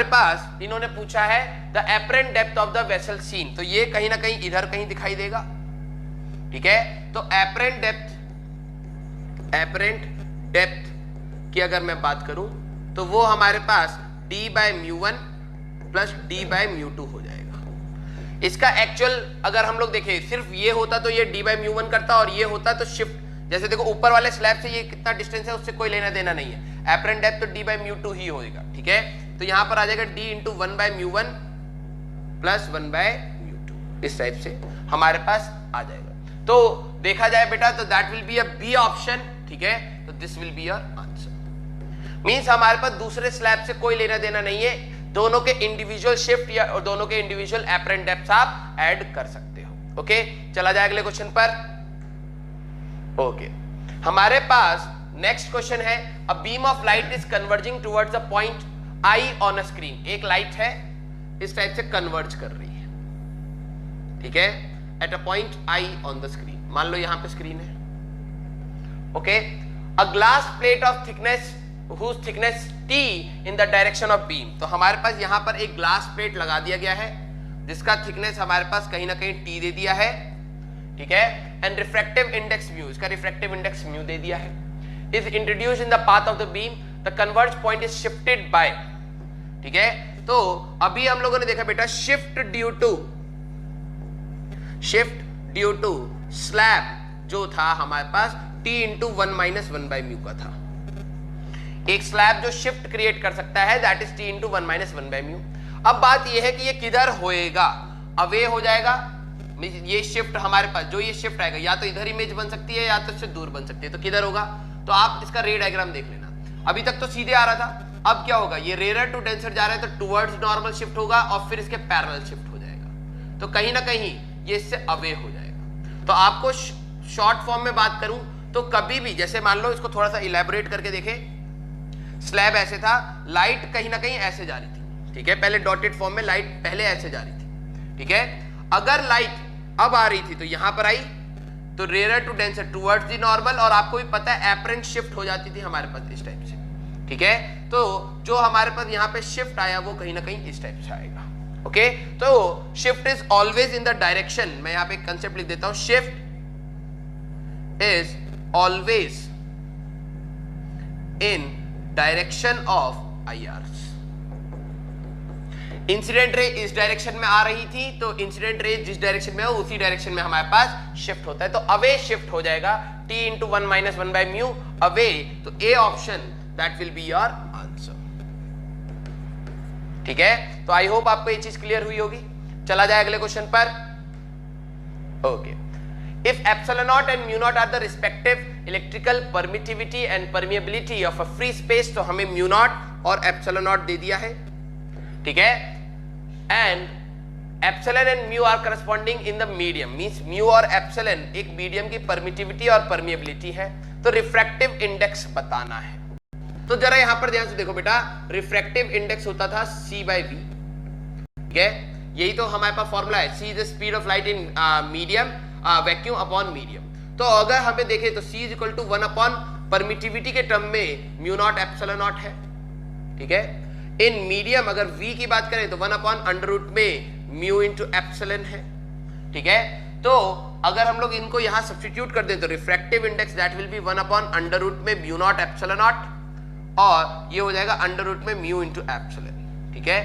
पास इन्होंने पूछा है the apparent depth of the vessel seen, तो ये कहीं ना कहीं इधर कहीं दिखाई देगा, ठीक है। तो एपरेंट डेप्थ की अगर मैं बात करूं तो वो हमारे पास d by μ1 plus d by μ2 हो जाएगा। इसका एक्चुअल अगर हम लोग देखें, सिर्फ ये होता तो ये d बाय μ1 करता, और ये होता तो शिफ्ट, जैसे देखो ऊपर वाले स्लैब से ये कितना डिस्टेंस है उससे कोई लेना देना नहीं है, एपरेंट डेप्थ तो d बाय μ2 ही होएगा, ठीक है। तो यहां पर आ जाएगा d into 1 by μ1 plus 1 by μ2, इस टाइप से हमारे पास आ जाएगा। तो देखा जाए बेटा तो that will be a B option, ठीक है। तो this will be your answer, means हमारे पास दूसरे स्लैब से कोई लेना देना नहीं है, दोनों के इंडिविजुअल शिफ्ट या दोनों के इंडिविजुअल एपरेंट डेप्थ आप ऐड कर सकते हो। ओके, चला जाए अगले क्वेश्चन पर। ओके, हमारे पास नेक्स्ट क्वेश्चन है, a beam of light is converging towards a point I on a screen. एक लाइट है इस टाइप से कन्वर्ज कर रही है, ठीक है, at a point I on the screen. मान लो यहां पे स्क्रीन है, okay. A glass plate of thickness whose thickness t in the direction of beam, तो हमारे पास यहां पर एक ग्लास प्लेट लगा दिया गया है जिसका थिकनेस हमारे पास कहीं ना कहीं t दे दिया है, ठीक है। एंड रिफ्रैक्टिव इंडेक्स म्यू, इसका रिफ्रैक्टिव इंडेक्स म्यू दे दिया है। Is introduced in the path of the beam, the converge point is shifted by, ठीक है। तो अभी हम लोगों ने देखा बेटा शिफ्ट ड्यू टू स्लैब जो था हमारे पास t into 1 minus 1 by mu का था। एक स्लैब जो शिफ्ट क्रिएट कर सकता है that is t into 1 minus 1 by mu. अब बात यह है कि ये किधर होएगा, अवे हो जाएगा। ये शिफ्ट हमारे पास जो ये शिफ्ट आएगा या तो इधर इमेज बन सकती है या तो इससे दूर बन सकती है, तो किधर होगा। तो आप इसका रे डायग्राम देख लेना, अभी तक तो सीधे आ रहा था, अब क्या होगा, ये रेयर टू डेंसर जा रहा है तो टुवर्ड्स नॉर्मल शिफ्ट होगा और फिर इसके पैरेलल शिफ्ट हो जाएगा, तो कहीं ना कहीं ये इससे अवे हो जाएगा। तो आपको शॉर्ट फॉर्म में बात करूं तो कभी भी, जैसे मान लो इसको थोड़ा सा इलेबोरेट करके देखें, स्लैब ऐसे था, लाइट कहीं ना कहीं ऐसे जा रही थी, ठीक है। पहले डॉटेड फॉर्म में लाइट पहले ऐसे जा रही थी, ठीक है। अगर लाइट अब आ रही थी तो यहां पर आई तो rare to denser towards the normal, और आपको भी पता है एपरेंट शिफ्ट हो जाती थी हमारे पास इस टाइप से, ठीक है। तो जो हमारे पास यहां पे शिफ्ट आया वो कहीं ना कहीं इस टाइप से आएगा, ओके। तो shift is always in the direction, मैं यहां पे कंसेप्ट लिख देता हूं, shift is always in direction of IRs। Incident ray इस डायरेक्शन में आ रही थी तो इंसिडेंट रे जिस डायरेक्शन में हो उसी डायरेक्शन में हमारे पास शिफ्ट होता है, तो अवे शिफ्ट हो जाएगा t into 1 minus 1 by mu away. तो A option that will be your answer, ठीक है। तो आई होप आपको ये चीज क्लियर हुई होगी। चला जाए अगले क्वेश्चन पर। Okay, if epsilon naught and mu naught are the respective electrical permittivity and permeability of a free space, तो हमें mu naught और epsilon naught दे दिया है, ठीक है। and epsilon and mu are corresponding in the medium, means mu और epsilon एक medium की permittivity और permeability है, तो refractive index बताना है। तो जरा यहां पर ध्यान से देखो बेटा, refractive index होता था c by v, ठीक है। यही तो हमारे पास फॉर्मूला है, c is the speed of light in medium vacuum upon medium. तो अगर हमें देखें तो c is equal to 1 upon permittivity के टर्म में म्यू नॉट एप्सिलॉन नॉट है, ठीक है। इन मीडियम अगर v की बात करें तो 1 अपॉन अंडर रूट में म्यू इंटू एप्सिलॉन है, ठीक है। तो अगर हम लोग इनको यहां सब्स्टिट्यूट कर दें तो refractive index that will be 1 upon under root में म्यू नॉट एप्सिलॉन नॉट, और ये हो जाएगा अंडर रूट में म्यू इंटू एप्सिलॉन, ठीक है।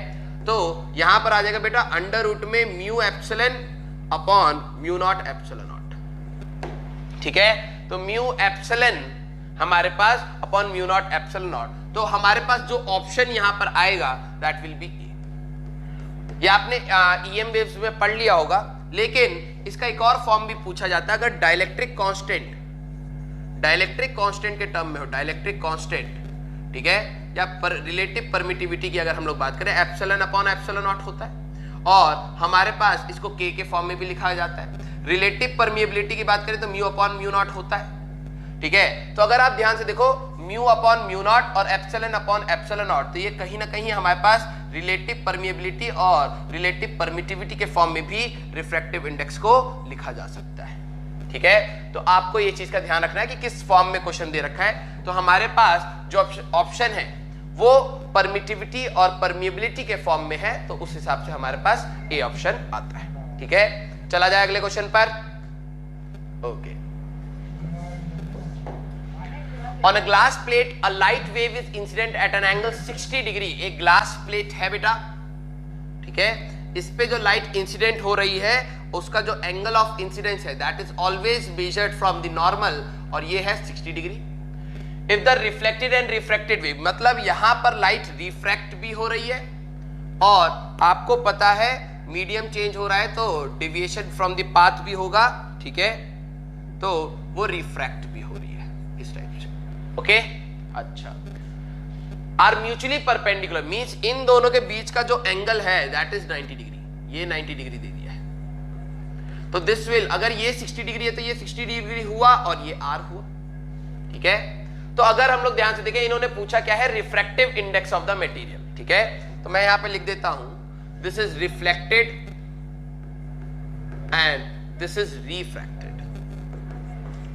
तो यहां पर आ जाएगा बेटा अंडर रूट में mu epsilon upon mu naught epsilon naught, ठीक है। तो म्यू एप्सिलॉन हमारे पास upon mu naught epsilon naught, तो हमारे पास जो ऑप्शन यहां पर आएगा दैट विल बी ए। ये आपने ईएम वेव्स में पढ़ लिया होगा, लेकिन इसका एक और फॉर्म भी पूछा जाता है अगर डाइलेक्ट्रिक कांस्टेंट के टर्म में हो, डाइलेक्ट्रिक कांस्टेंट, ठीक है, या रिलेटिव परमिटिविटी की अगर हम लोग बात करें, एप्सिलॉन अपॉन एप्सिलॉन नॉट होता है, और हमारे पास इसको के फॉर्म में भी लिखा जाता है। रिलेटिव परमिएबिलिटी की बात करें तो म्यू अपॉन म्यू नॉट होता है, ठीक है। तो अगर आप ध्यान से देखो म्यू अपॉन म्यू नॉट और एप्सिलॉन अपॉन एप्सिलॉन नॉट, तो ये कहीं ना कहीं हमारे पास रिलेटिव परमिएबिलिटी और रिलेटिव परमिटिविटी के फॉर्म में भी रिफ्रैक्टिव इंडेक्स को लिखा जा सकता है, ठीक है। तो आपको ये चीज का ध्यान रखना है कि किस फॉर्म में क्वेश्चन दे रखा है। तो हमारे पास जो ऑप्शन है वो परमिटिविटी और परमिएबिलिटी के फॉर्म में है, तो उस हिसाब से हमारे पास ए ऑप्शन आता है, ठीक है। चला जाए अगले क्वेश्चन पर। Okay, on a glass plate a light wave is incident at an angle 60 degree. एक ग्लास प्लेट है बेटा, ठीक है, इस पे जो लाइट इंसिडेंट हो रही है उसका जो एंगल ऑफ इंसिडेंस है that is always measured from the normal, और ये है 60 degree. If the reflected and refracted wave, मतलब यहां पर लाइट रिफ्रैक्ट भी हो रही है और आपको पता है मीडियम चेंज हो रहा है तो डेविएशन फ्रॉम द पाथ भी होगा, ठीक है, तो वो रिफ्रैक्ट भी हो रही है इस टाइप से, ओके। अच्छा, आर म्यूचुअली परपेंडिकुलर मींस इन दोनों के बीच का जो एंगल है दैट इज 90 डिग्री, ये 90 डिग्री दे दिया है, तो दिस विल, अगर ये 60 डिग्री है तो ये 60 डिग्री हुआ और ये आर हुआ, ठीक है। तो अगर हम लोग ध्यान से देखें, इन्होंने पूछा क्या है, refractive index of the material, ठीक है। तो मैं यहां पे लिख देता हूं this is reflected and this is refracted,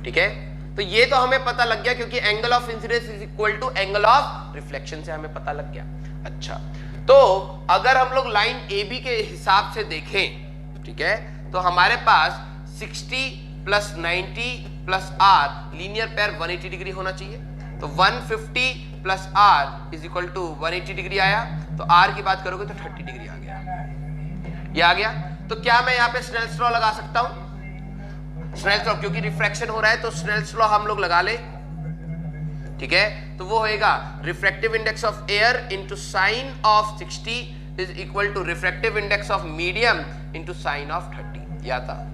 ठीक है। तो ये तो हमें पता लग गया क्योंकि angle of incidence is equal to angle of reflection से हमें पता लग गया। अच्छा, तो अगर हम लोग लाइन ए बी के हिसाब से देखें, ठीक है, तो हमारे पास 60 plus 90 plus R linear pair 180 degree होना चाहिए, तो 150 plus R is equal to 180 degree आया, तो आर की बात करोगे तो 30 डिग्री आ गया, ये आ गया। तो क्या मैं यहाँ पे स्नेल्स लॉ लगा सकता हूं? स्नेल्स लॉ, क्योंकि रिफ्रैक्शन हो रहा है तो स्नेल्स लॉ हम लोग लगा ले, ठीक है। तो वो होएगा refractive index of air into sine of 60 is equal to refractive index of medium into sine of 30, या था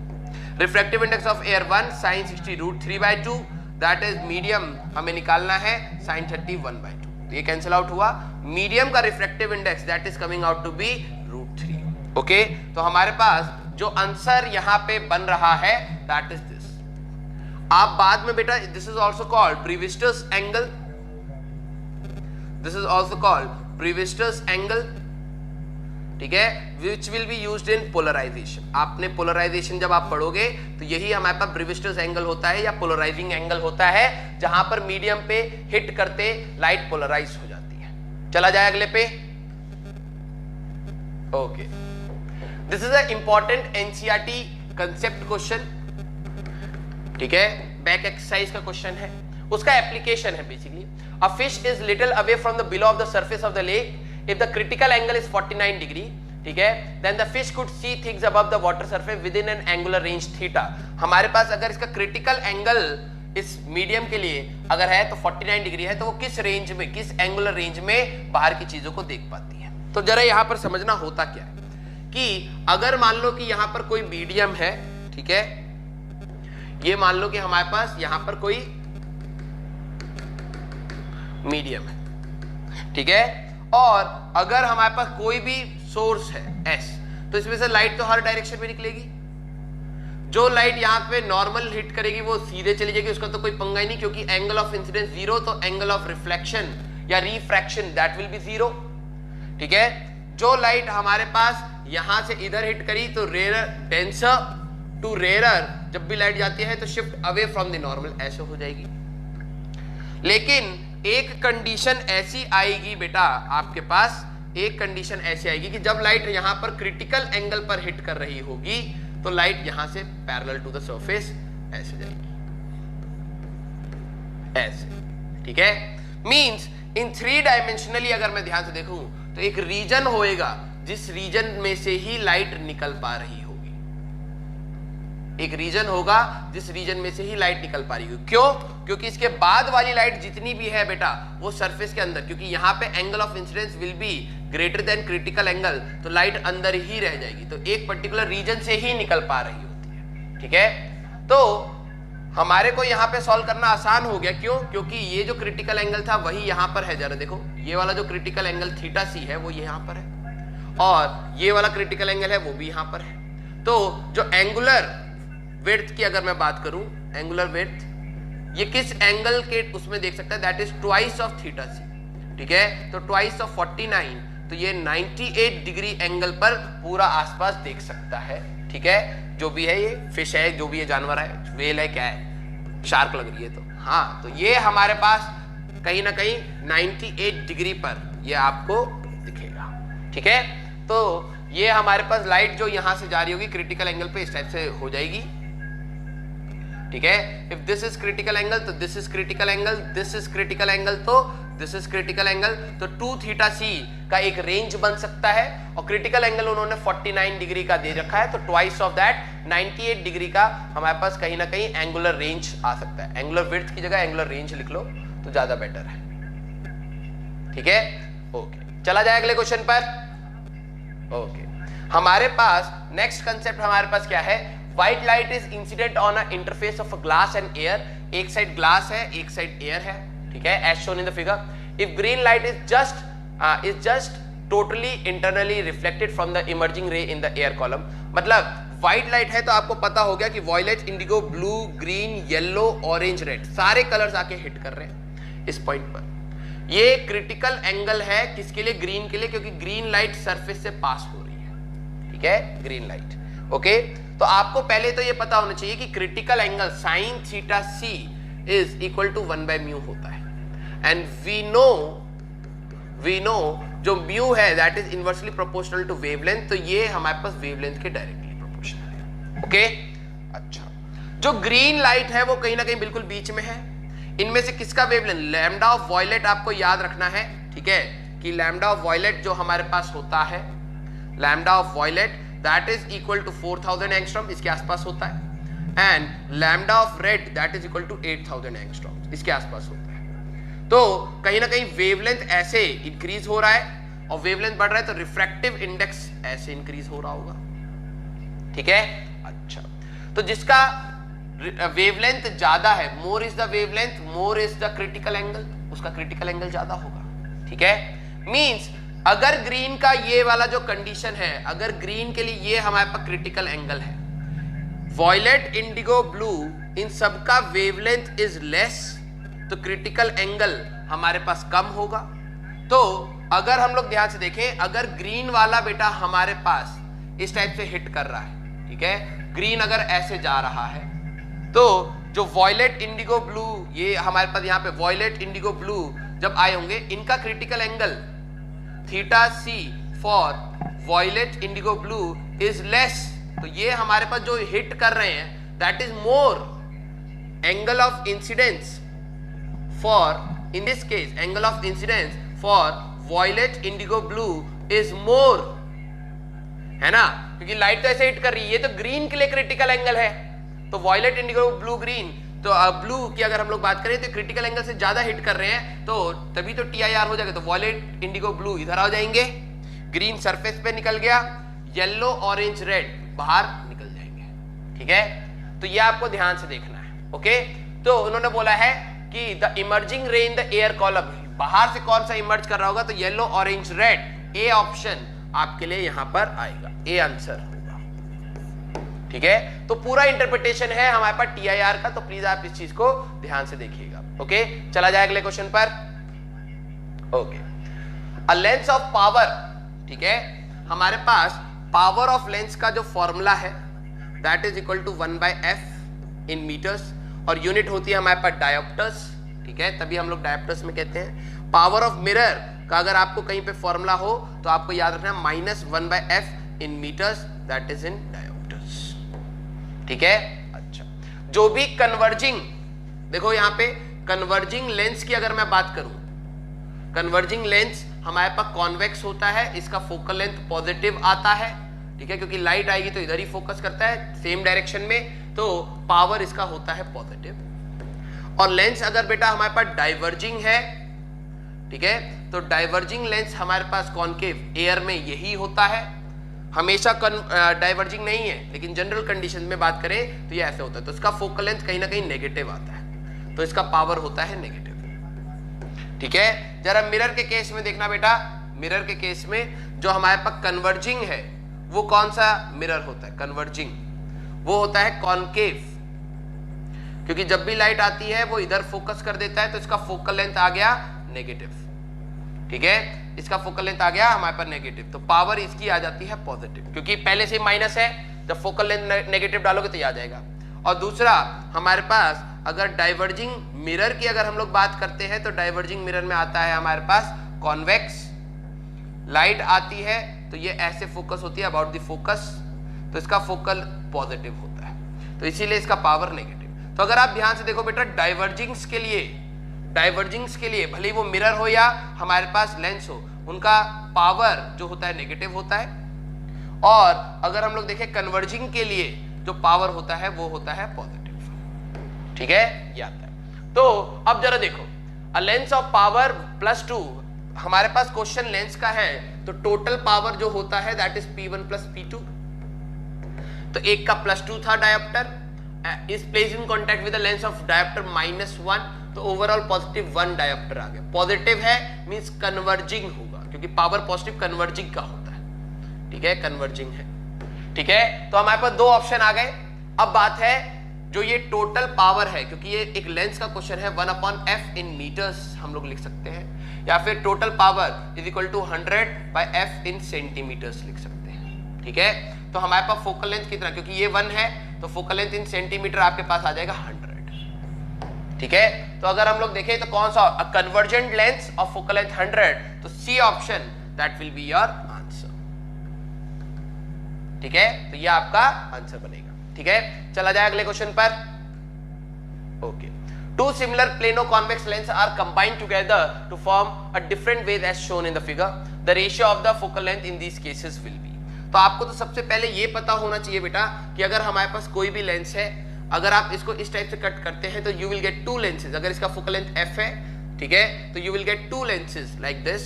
refractive index of air 1 sine 60 √3/2, that is medium हमें निकालना है साइन 30 1/2, तो ये कैंसिल आउट हुआ। मीडियम का refractive index that is coming out to be √3, okay. तो हमारे पास जो आंसर यहां पे बन रहा है दैट इज दिस। आप बाद में बेटा, this is also called Brewster's angle, this is also called Brewster's angle, ठीक है, which will be used in polarisation. आपने पोलराइजेशन जब आप पढ़ोगे तो यही हमारे पास प्रीविस्टस एंगल होता है या पोलराइजिंग एंगल होता है, जहां पर मीडियम पे हिट करते लाइट पोलराइज हो जाती है। चला जाए अगले पे। Okay, this is a important NCERT concept question, ठीक है, बैक एक्सरसाइज का क्वेश्चन है, उसका एप्लीकेशन है basically. A fish is little away from the below of the surface of the lake if the critical angle is 49 degree, ठीक है, then the fish could see things above the water surface within an angular range theta। हमारे पास अगर इसका critical angle इस medium के लिए अगर है तो 49 डिग्री है, तो वो किस रेंज में, किस एंगुलर रेंज में बाहर की चीजों को देख पाती है। तो जरा यहां पर समझना होता क्या है कि अगर मान लो कि यहां पर कोई मीडियम है, ठीक है, ये मान लो कि हमारे पास यहां पर कोई मीडियम है, ठीक है, और अगर हमारे पास कोई भी सोर्स है S, तो इसमें से लाइट तो हर डायरेक्शन में निकलेगी। जो लाइट यहाँ पे नॉर्मल हिट करेगी वो सीधे चली जाएगी, उसका तो कोई पंगा ही नहीं, क्योंकि एंगल ऑफ इंसिडेंस 0, तो एंगल ऑफ रिफ्लेक्शन या रिफ्रैक्शन दैट विल बी 0, ठीक है। जो लाइट हमारे पास यहां से इधर हिट करी तो रेयर डेंसर टू रेयरर, जब भी लाइट जाती है तो shift away from the normal ऐसे हो जाएगी। लेकिन एक कंडीशन ऐसी आएगी बेटा, आपके पास एक कंडीशन ऐसी आएगी कि जब लाइट यहां पर क्रिटिकल एंगल पर हिट कर रही होगी तो लाइट यहां से पैरेलल टू द सरफेस ऐसे जाएगी, ऐसे, ठीक है। मींस इन 3 डायमेंशनली अगर मैं ध्यान से देखूं तो एक रीजन होएगा जिस रीजन में से ही लाइट निकल पा रही होगी, एक रीजन होगा जिस रीजन में से ही लाइट निकल पा रही होगी। क्यों? क्योंकि इसके बाद वाली लाइट जितनी भी है बेटा वो सरफेस के अंदर, क्योंकि यहाँ पे angle of incidence will be greater than critical angle, तो लाइट अंदर ही रह जाएगी, तो एक पर्टिकुलर रीजन से ही निकल पा रही होती है। ठीक है, तो हमारे को यहाँ पे सॉल्व करना आसान हो गया। क्यों? क्योंकि ये जो क्रिटिकल एंगल था वही यहाँ पर है। जरा देखो, ये वाला जो क्रिटिकल एंगल थीटा सी है वो यहाँ पर है, और ये वाला क्रिटिकल एंगल है वो भी यहाँ पर है। तो जो एंगुलर विड्थ की अगर मैं बात करूं, एंगुलर विड्थ ये किस एंगल के उसमें देख सकता है, that is twice of theta C. ठीक है, तो ट्वाइस ऑफ 49, तो ये 98 डिग्री एंगल पर पूरा आसपास देख सकता है। ठीक है, जो भी है, ये फिश है, जो भी ये जानवर है, व्हेल है, क्या है, शार्क लग रही है, तो हाँ, तो ये हमारे पास कहीं ना कहीं 98 डिग्री पर ये आपको दिखेगा। ठीक है, तो ये हमारे पास लाइट जो यहां से जा रही होगी क्रिटिकल एंगल पे इस टाइप से हो जाएगी। ठीक है, if this is critical angle तो this is critical angle, this is critical angle तो दिस इज क्रिटिकल एंगल, तो 2 थीटा सी का एक रेंज बन सकता है, और क्रिटिकल एंगल उन्होंने 49 डिग्री का दे रखा है, तो ट्वाइस ऑफ दैट 98 डिग्री का हमारे पास कहीं ना कहीं एंगुलर रेंज आ सकता है। एंगुलर विड्थ की जगह एंगुलर रेंज लिख लो तो ज्यादा बेटर है। ठीक है, ओके, चला जाए अगले क्वेश्चन पर। ओके, हमारे पास नेक्स्ट कंसेप्ट हमारे पास क्या है, white light is incident on a interface of glass and air. एक साइड ग्लास है, एक साइड एयर है। ठीक है, as shown in the figure. If green light is just totally internally reflected from the emerging ray in the air column, मतलब white light है तो आपको पता हो गया कि violet, indigo, blue, green, yellow, orange, red सारे कलर्स आके हिट कर रहे हैं इस पॉइंट पर। ये क्रिटिकल एंगल है किसके लिए? ग्रीन के लिए, क्योंकि ग्रीन लाइट सरफेस से पास हो रही है। ठीक है, ग्रीन लाइट। ओके, तो आपको पहले तो ये पता होना चाहिए कि critical angle sine theta C is equal to 1/μ होता है, एंड वी नो जो म्यू है that is inversely proportional to wavelength, तो ये हमारे पास वेवलेंथ के डायरेक्टली प्रोपोर्शनल है। ओके, अच्छा, जो ग्रीन लाइट है वो कहीं ना कहीं बिल्कुल बीच में है। इनमें से किसका वेवलेंथ? लैम्डा ऑफ वॉयलेट आपको याद रखना है। ठीक है, कि लैम्डा ऑफ वॉयलेट जो हमारे पास होता है, lambda of violet that is equal to 4000 angstrom, इसके आसपास होता है, and lambda of red that is equal to 8000 angstrom, इसके आसपास होता है। तो कहीं ना कहीं वेवलेंथ ऐसे इंक्रीज हो रहा है, और वेवलेंथ बढ़ रहा है तो रिफ्रैक्टिव इंडेक्स ऐसे इंक्रीज हो रहा होगा। ठीक है, अच्छा, तो जिसका वेवलेंथ ज्यादा है, more is the wavelength, more is the critical angle, उसका क्रिटिकल एंगल ज्यादा होगा। ठीक है, मींस अगर ग्रीन का ये वाला जो कंडीशन है, अगर ग्रीन के लिए ये हमारे पास क्रिटिकल एंगल है, वॉयलेट, इंडिगो, ब्लू, इन सबका वेवलेंथ इज लेस, तो क्रिटिकल एंगल हमारे पास कम होगा। तो अगर हम लोग ध्यान से देखें, अगर ग्रीन वाला बेटा हमारे पास इस टाइप से हिट कर रहा है, ठीक है, ग्रीन अगर ऐसे जा रहा है, तो जो वॉयलेट, इंडिगो, ब्लू, ये हमारे पास यहाँ पे वॉयलेट, इंडिगो, ब्लू जब आए होंगे, इनका critical angle theta C for violet, indigo, blue is less, तो ये हमारे पास जो हिट कर रहे हैं that is more angle of incidence for, in this case angle of incidence for violet, indigo, blue is more, है ना, क्योंकि लाइट तो ऐसे हिट कर रही है, ये तो ग्रीन के लिए क्रिटिकल एंगल है, तो वॉयलेट, इंडिगो, ब्लू, ग्रीन, तो ब्लू की अगर हम लोग बात करें तो क्रिटिकल एंगल से ज्यादा हिट कर रहे हैं, तो तभी तो TIR हो जाएगा, तो वॉयलेट, इंडिगो, ब्लू इधर आ जाएंगे, ग्रीन सरफेस पे निकल गया, येलो, ऑरेंज, रेड बाहर निकल जाएंगे। ठीक है, तो ये आपको ध्यान से देखना है। ओके, तो उन्होंने बोला है कि the emerging ray in the air column, बाहर से कौन सा इमर्ज कर रहा होगा, तो yellow, orange, red, A option आपके लिए यहां पर आएगा, ए आंसर होगा। ठीक है, तो पूरा इंटरप्रिटेशन है हमारे पास TIR का, तो प्लीज आप इस चीज को ध्यान से देखिएगा। ओके, चला जाए अगले क्वेश्चन पर। Okay, a lens of power, ठीक है, हमारे पास पावर ऑफ लेंस का जो फॉर्मूला है that is equal to 1/f in meters, और यूनिट होती है हमारे पास डायोप्टर्स। ठीक है, तभी हम लोग डायोप्टर्स में कहते हैं। पावर ऑफ मिरर का अगर आपको कहीं पे फॉर्मूला हो तो आपको याद रखना -1/f in meters that is in diopters. ठीक है, अच्छा, जो भी कन्वर्जिंग, देखो यहां पे कन्वर्जिंग लेंस की अगर मैं बात करूं, कन्वर्जिंग लेंस हमारे पास कॉन्वेक्स होता है, इसका फोकल लेंथ पॉजिटिव आता है। ठीक है, क्योंकि लाइट आएगी तो इधर ही फोकस करता है, सेम डायरेक्शन में, तो पावर इसका होता है पॉजिटिव। और लेंस अगर बेटा हमारे पास डाइवर्जिंग है, ठीक है, तो डाइवर्जिंग लेंस हमारे पास कॉनकेव एयर में यही होता है, हमेशा डाइवर्जिंग नहीं है, लेकिन जनरल कंडीशन में बात करें तो ये ऐसे होता है, तो इसका फोकल लेंथ कहीं ना कहीं नेगेटिव आता है, तो इसका पावर होता है नेगेटिव। ठीक है, जरा मिरर के केस में देखना बेटा, मिरर के केस में जो हमारे पास कन्वर्जिंग है वो कौन सा मिरर होता है? कन्वर्जिंग, वो होता है कॉनकेव, क्योंकि जब भी लाइट आती है वो इधर फोकस कर देता है, तो इसका फोकल लेंथ आ गया नेगेटिव। ठीक है, इसका फोकल लेंथ आ गया हमारे पास नेगेटिव, तो पावर इसकी आ जाती है पॉजिटिव, क्योंकि पहले से माइनस है, जब फोकल लेंथ नेगेटिव डालोगे तो ये आ जाएगा। और दूसरा हमारे पास अगर डाइवर्जिंग मिरर की अगर हम लोग बात करते हैं, तो डाइवर्जिंग मिरर में आता है हमारे पास कॉन्वेक्स, लाइट आती है तो ये ऐसे फोकस होती है अबाउट द फोकस, तो इसका फोकल पॉजिटिव होता है, तो इसीलिए इसका पावर नेगेटिव। तो अगर आप ध्यान से देखो बेटा, डाइवर्जिंग्स के लिए भले वो मिरर हो या हमारे पास लेंस हो, उनका पावर जो होता है नेगेटिव होता है। और अगर हम लोग देखें कन्वर्जिंग के लिए जो पावर होता है वो होता है पॉजिटिव। ठीक है, ये आता है। तो अब जरा देखो, अ लेंस ऑफ पावर +2, हमारे पास क्वेश्चन लेंस का है, तो टोटल पावर जो होता है दैट इज P1 + P2, तो एक का +2 था dioptre, is placed in contact with the lens of dioptre -1, तो ओवरऑल +1 डायोप्टर आ गया। पॉजिटिव है मींस कन्वर्जिंग होगा, क्योंकि पावर पॉजिटिव कन्वर्जिंग का होता है। ठीक है, कन्वर्जिंग है। ठीक है, तो हमारे पास दो ऑप्शन आ गए। अब बात है जो ये टोटल पावर है, क्योंकि ये एक लेंस का क्वेश्चन है, 1/f इन मीटर्स हम लोग लिख सकते हैं, या फिर टोटल पावर = 100/f इन सेंटीमीटर्स लिख सकते हैं। ठीक है, तो हमारे पास फोकल लेंथ कितना, क्योंकि ये 1 है तो फोकल लेंथ इन सेंटीमीटर आपके पास आ जाएगा 100। ठीक है, तो अगर हम लोग देखें तो कौन सा, convergent lens of focal length 100, तो C option that will be your answer. ठीक है, तो ये आपका आंसर बनेगा। ठीक है, चला जाए अगले क्वेश्चन पर। Okay, two similar plano convex lens are combined together to form a different ways as shown in the figure, the ratio of the focal length in these cases will be. तो आपको तो सबसे पहले ये पता होना चाहिए बेटा कि अगर हमारे पास कोई भी लेंस है, अगर आप इसको इस टाइप से कट करते हैं तो यू विल गेट 2 लेंसेज। अगर इसका फोकल लेंथ f है, ठीक है, तो you will get 2 lenses like this,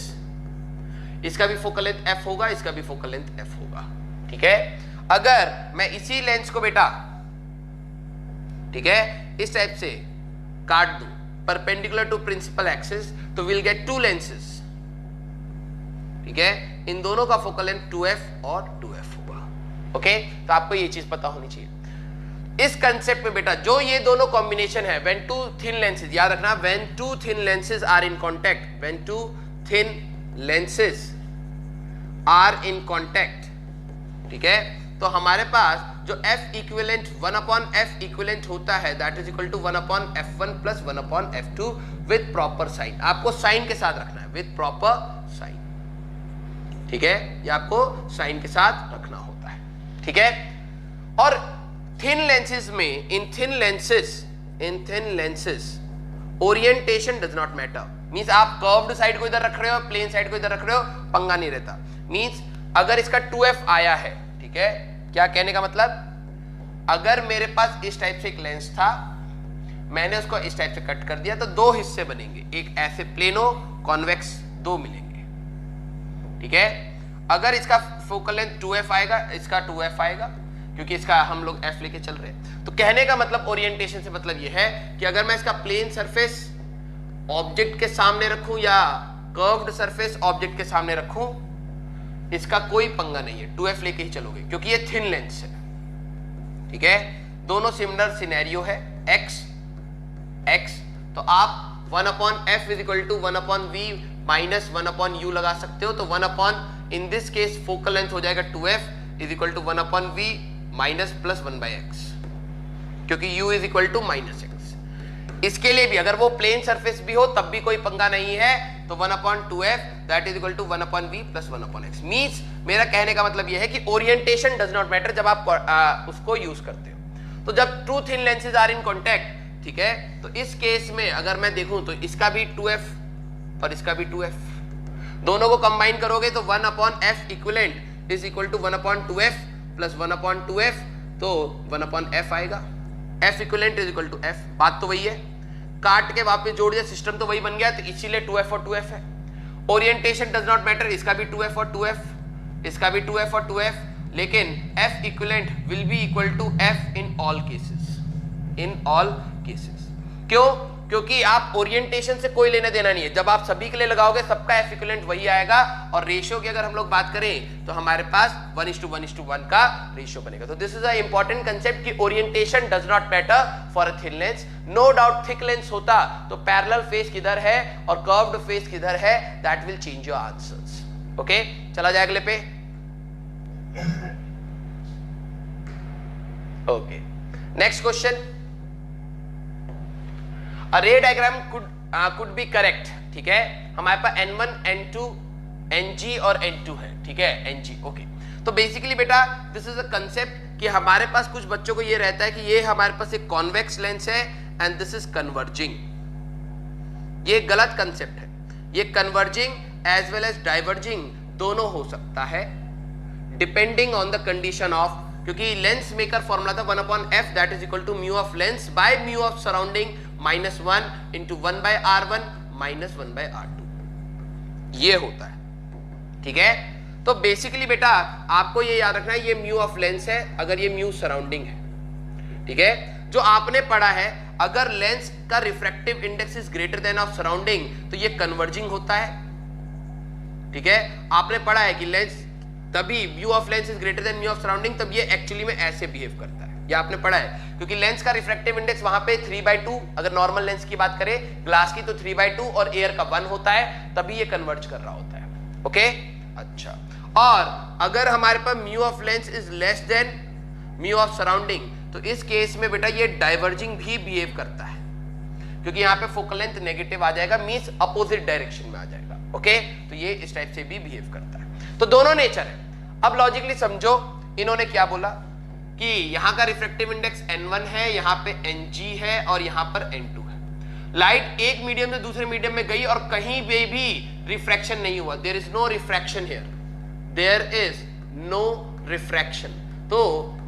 इसका भी फोकल लेंथ f होगा, इसका भी फोकल लेंथ f होगा। ठीक है, अगर मैं इसी लेंस को बेटा, ठीक है, इस टाइप से काट दूं परपेंडिकुलर टू प्रिंसिपल एक्सिस, तो विल गेट 2 लेंसेज। ठीक है, इन दोनों का फोकल लेंथ 2f और 2f होगा। ओके, तो आपको ये चीज पता होनी चाहिए। इस कंसेप्ट में बेटा जो ये दोनों कॉम्बिनेशन है, व्हेन 2 थिन लेंसेज, याद रखना, when 2 thin lenses are in contact, when 2 thin lenses are in contact, ठीक है, तो हमारे पास जो F इक्विवेलेंट 1/F इक्विवेलेंट होता है that is equal to 1/F1 + 1/F2 with proper sign. आपको साइन के साथ रखना है, विद प्रॉपर साइन। ठीक है, ये आपको साइन के साथ रखना होता है। ठीक है, और थिन लेंसेज में, in thin lenses orientation does not matter, means आप कर्व्ड साइड को इधर रख रहे हो, प्लेन साइड को इधर रख रहे हो, पंगा नहीं रहता। मींस अगर इसका 2f आया है, ठीक है, क्या कहने का मतलब, अगर मेरे पास इस टाइप से एक लेंस था, मैंने उसको इस टाइप से कट कर दिया, तो 2 हिस्से बनेंगे, एक ऐसे प्लेनो कॉन्वेक्स 2 मिलेंगे। ठीक है, अगर इसका फोकल लेंथ 2f आएगा, इसका 2f आएगा, क्योंकि इसका हम लोग f लेके चल रहे हैं। तो कहने का मतलब ओरिएंटेशन से मतलब यह है कि अगर मैं इसका प्लेन सरफेस ऑब्जेक्ट के सामने रखूं या कर्व्ड सरफेस ऑब्जेक्ट के सामने रखूं, इसका कोई पंगा नहीं है, 2f लेके ही चलोगे, क्योंकि ये थिन लेंस है। ठीक है, दोनों सिमिलर सिनेरियो है, x, तो आप 1/f = 1/v - 1/u लगा सकते हो, तो 1 इन दिस केस फोकल लेंथ हो जाएगा 2f = 1/v - +1/x, क्योंकि u = -x। इसके लिए भी अगर वो प्लेन सरफेस भी हो तब भी कोई पंगा नहीं है, तो 1/2f that is equal to 1/v + 1/x। Means मेरा कहने का मतलब यह है कि ओरिएंटेशन डज नॉट मैटर जब आप उसको यूज करते हो। तो जब 2 thin lenses are in contact, ठीक है, तो इस केस में अगर मैं देखूं तो इसका भी 2f और इसका भी 2f, दोनों को कंबाइन करोगे तो 1/f equivalent is equal to 1/2f + 1/2f, तो 1/f आएगा। F equivalent is equal to F, बात तो वही है, काट के वापस जोड़ दिया, सिस्टम तो वही बन गया, तो इसीलिए 2F और 2F है। ओरिएंटेशन डज नॉट मैटर, इसका भी 2F और 2F, इसका भी 2F और 2F, लेकिन F equivalent will be equal to F in all cases, in all cases. क्यों? क्योंकि आप ओरिएंटेशन से कोई लेना देना नहीं है, जब आप सभी के लिए लगाओगे सबका F इक्विवेलेंट वही आएगा, और रेशियो की अगर हम लोग बात करें तो हमारे पास 1:1:1 का रेशियो बनेगा। तो this is a important concept कि orientation does not matter for a thin lens. No doubt thick lens होता तो पैरेलल फेस किधर है और कर्व्ड फेस किधर है, that will change your answers. Okay, चला जाए अगले पे। Okay, next question. A ray diagram could be correct, ठीक है, हमारे पास N1, N2, NG और N2 है, ठीक है, NG। ओके, तो बेसिकली बेटा दिस इज अ कंसेप्ट कि हमारे पास कुछ बच्चों को ये रहता है कि ये हमारे पास एक कॉन्वेक्स लेंस है एंड दिस इज कन्वर्जिंग। ये गलत कंसेप्ट है, ये converging as well as diverging दोनों हो सकता है depending on the condition of, क्योंकि लेंस मेकर फॉर्मूला था 1/f that is equal to mu of lens by mu of surrounding -1 into 1/r1 -1/r2, ये होता है, ठीक है। तो बेसिकली बेटा आपको ये याद रखना है, ये म्यू ऑफ लेंस है, अगर ये म्यू सराउंडिंग है, ठीक है। जो आपने पढ़ा है अगर लेंस का refractive index is greater then of surrounding तो ये कन्वर्जिंग होता है, ठीक है। आपने पढ़ा है कि लेंस तभी mu of lens is greater then mu of surrounding, तब ये एक्चुअली में ऐसे बिहेव करता है, ये आपने पढ़ा है, क्योंकि लेंस का रिफ्रैक्टिव इंडेक्स वहां पे 3/2, अगर नॉर्मल लेंस की बात करें ग्लास की तो 3/2 और एयर का 1 होता है, तभी ये कन्वर्ज कर रहा होता है। ओके, अच्छा। और अगर हमारे पास mu of lens is less than mu of surrounding तो इस केस में बेटा ये डाइवर्जिंग भी बिहेव करता है, क्योंकि यहाँ पे फोकल लेंथ नेगेटिव आ जाएगा, मींस अपोजिट डायरेक्शन में आ जाएगा। ओके, तो ये इस टाइप से भी बिहेव करता है। तो दोनों नेचर है। अब लॉजिकली समझो, इन्होंने क्या बोला कि यहां का रिफ्रैक्टिव इंडेक्स N1 है, यहां पे Ng है और यहां पर N2 है। लाइट एक मीडियम से दूसरे मीडियम में गई और कहीं पे भी रिफ्रैक्शन नहीं हुआ, there is no refraction here, there is no refraction. तो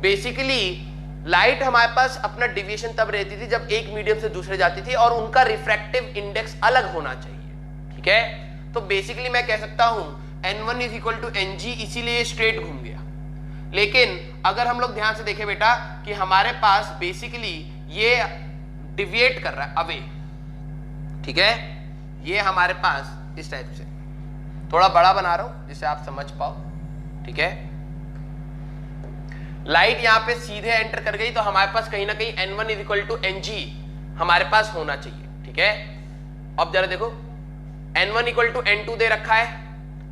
बेसिकली लाइट हमारे पास अपना डिविएशन तब रहती थी जब एक मीडियम से दूसरे जाती थी और उनका रिफ्रैक्टिव इंडेक्स अलग होना चाहिए, ठीक है। तो बेसिकली मैं कह सकता हूं N1 is equal to Ng, इसीलिए स्ट्रेट घूम गया। लेकिन अगर हम लोग ध्यान से देखें बेटा कि हमारे पास बेसिकली ये डिविएट कर रहा है अवे, ठीक है, ये हमारे पास इस टाइप से, थोड़ा बड़ा बना रहा हूं जिससे आप समझ पाओ, ठीक है। लाइट यहां पे सीधे एंटर कर गई तो हमारे पास कहीं ना कहीं N1 is equal to Ng हमारे पास होना चाहिए, ठीक है। अब जरा देखो N1 इक्वल टू N2 दे रखा है,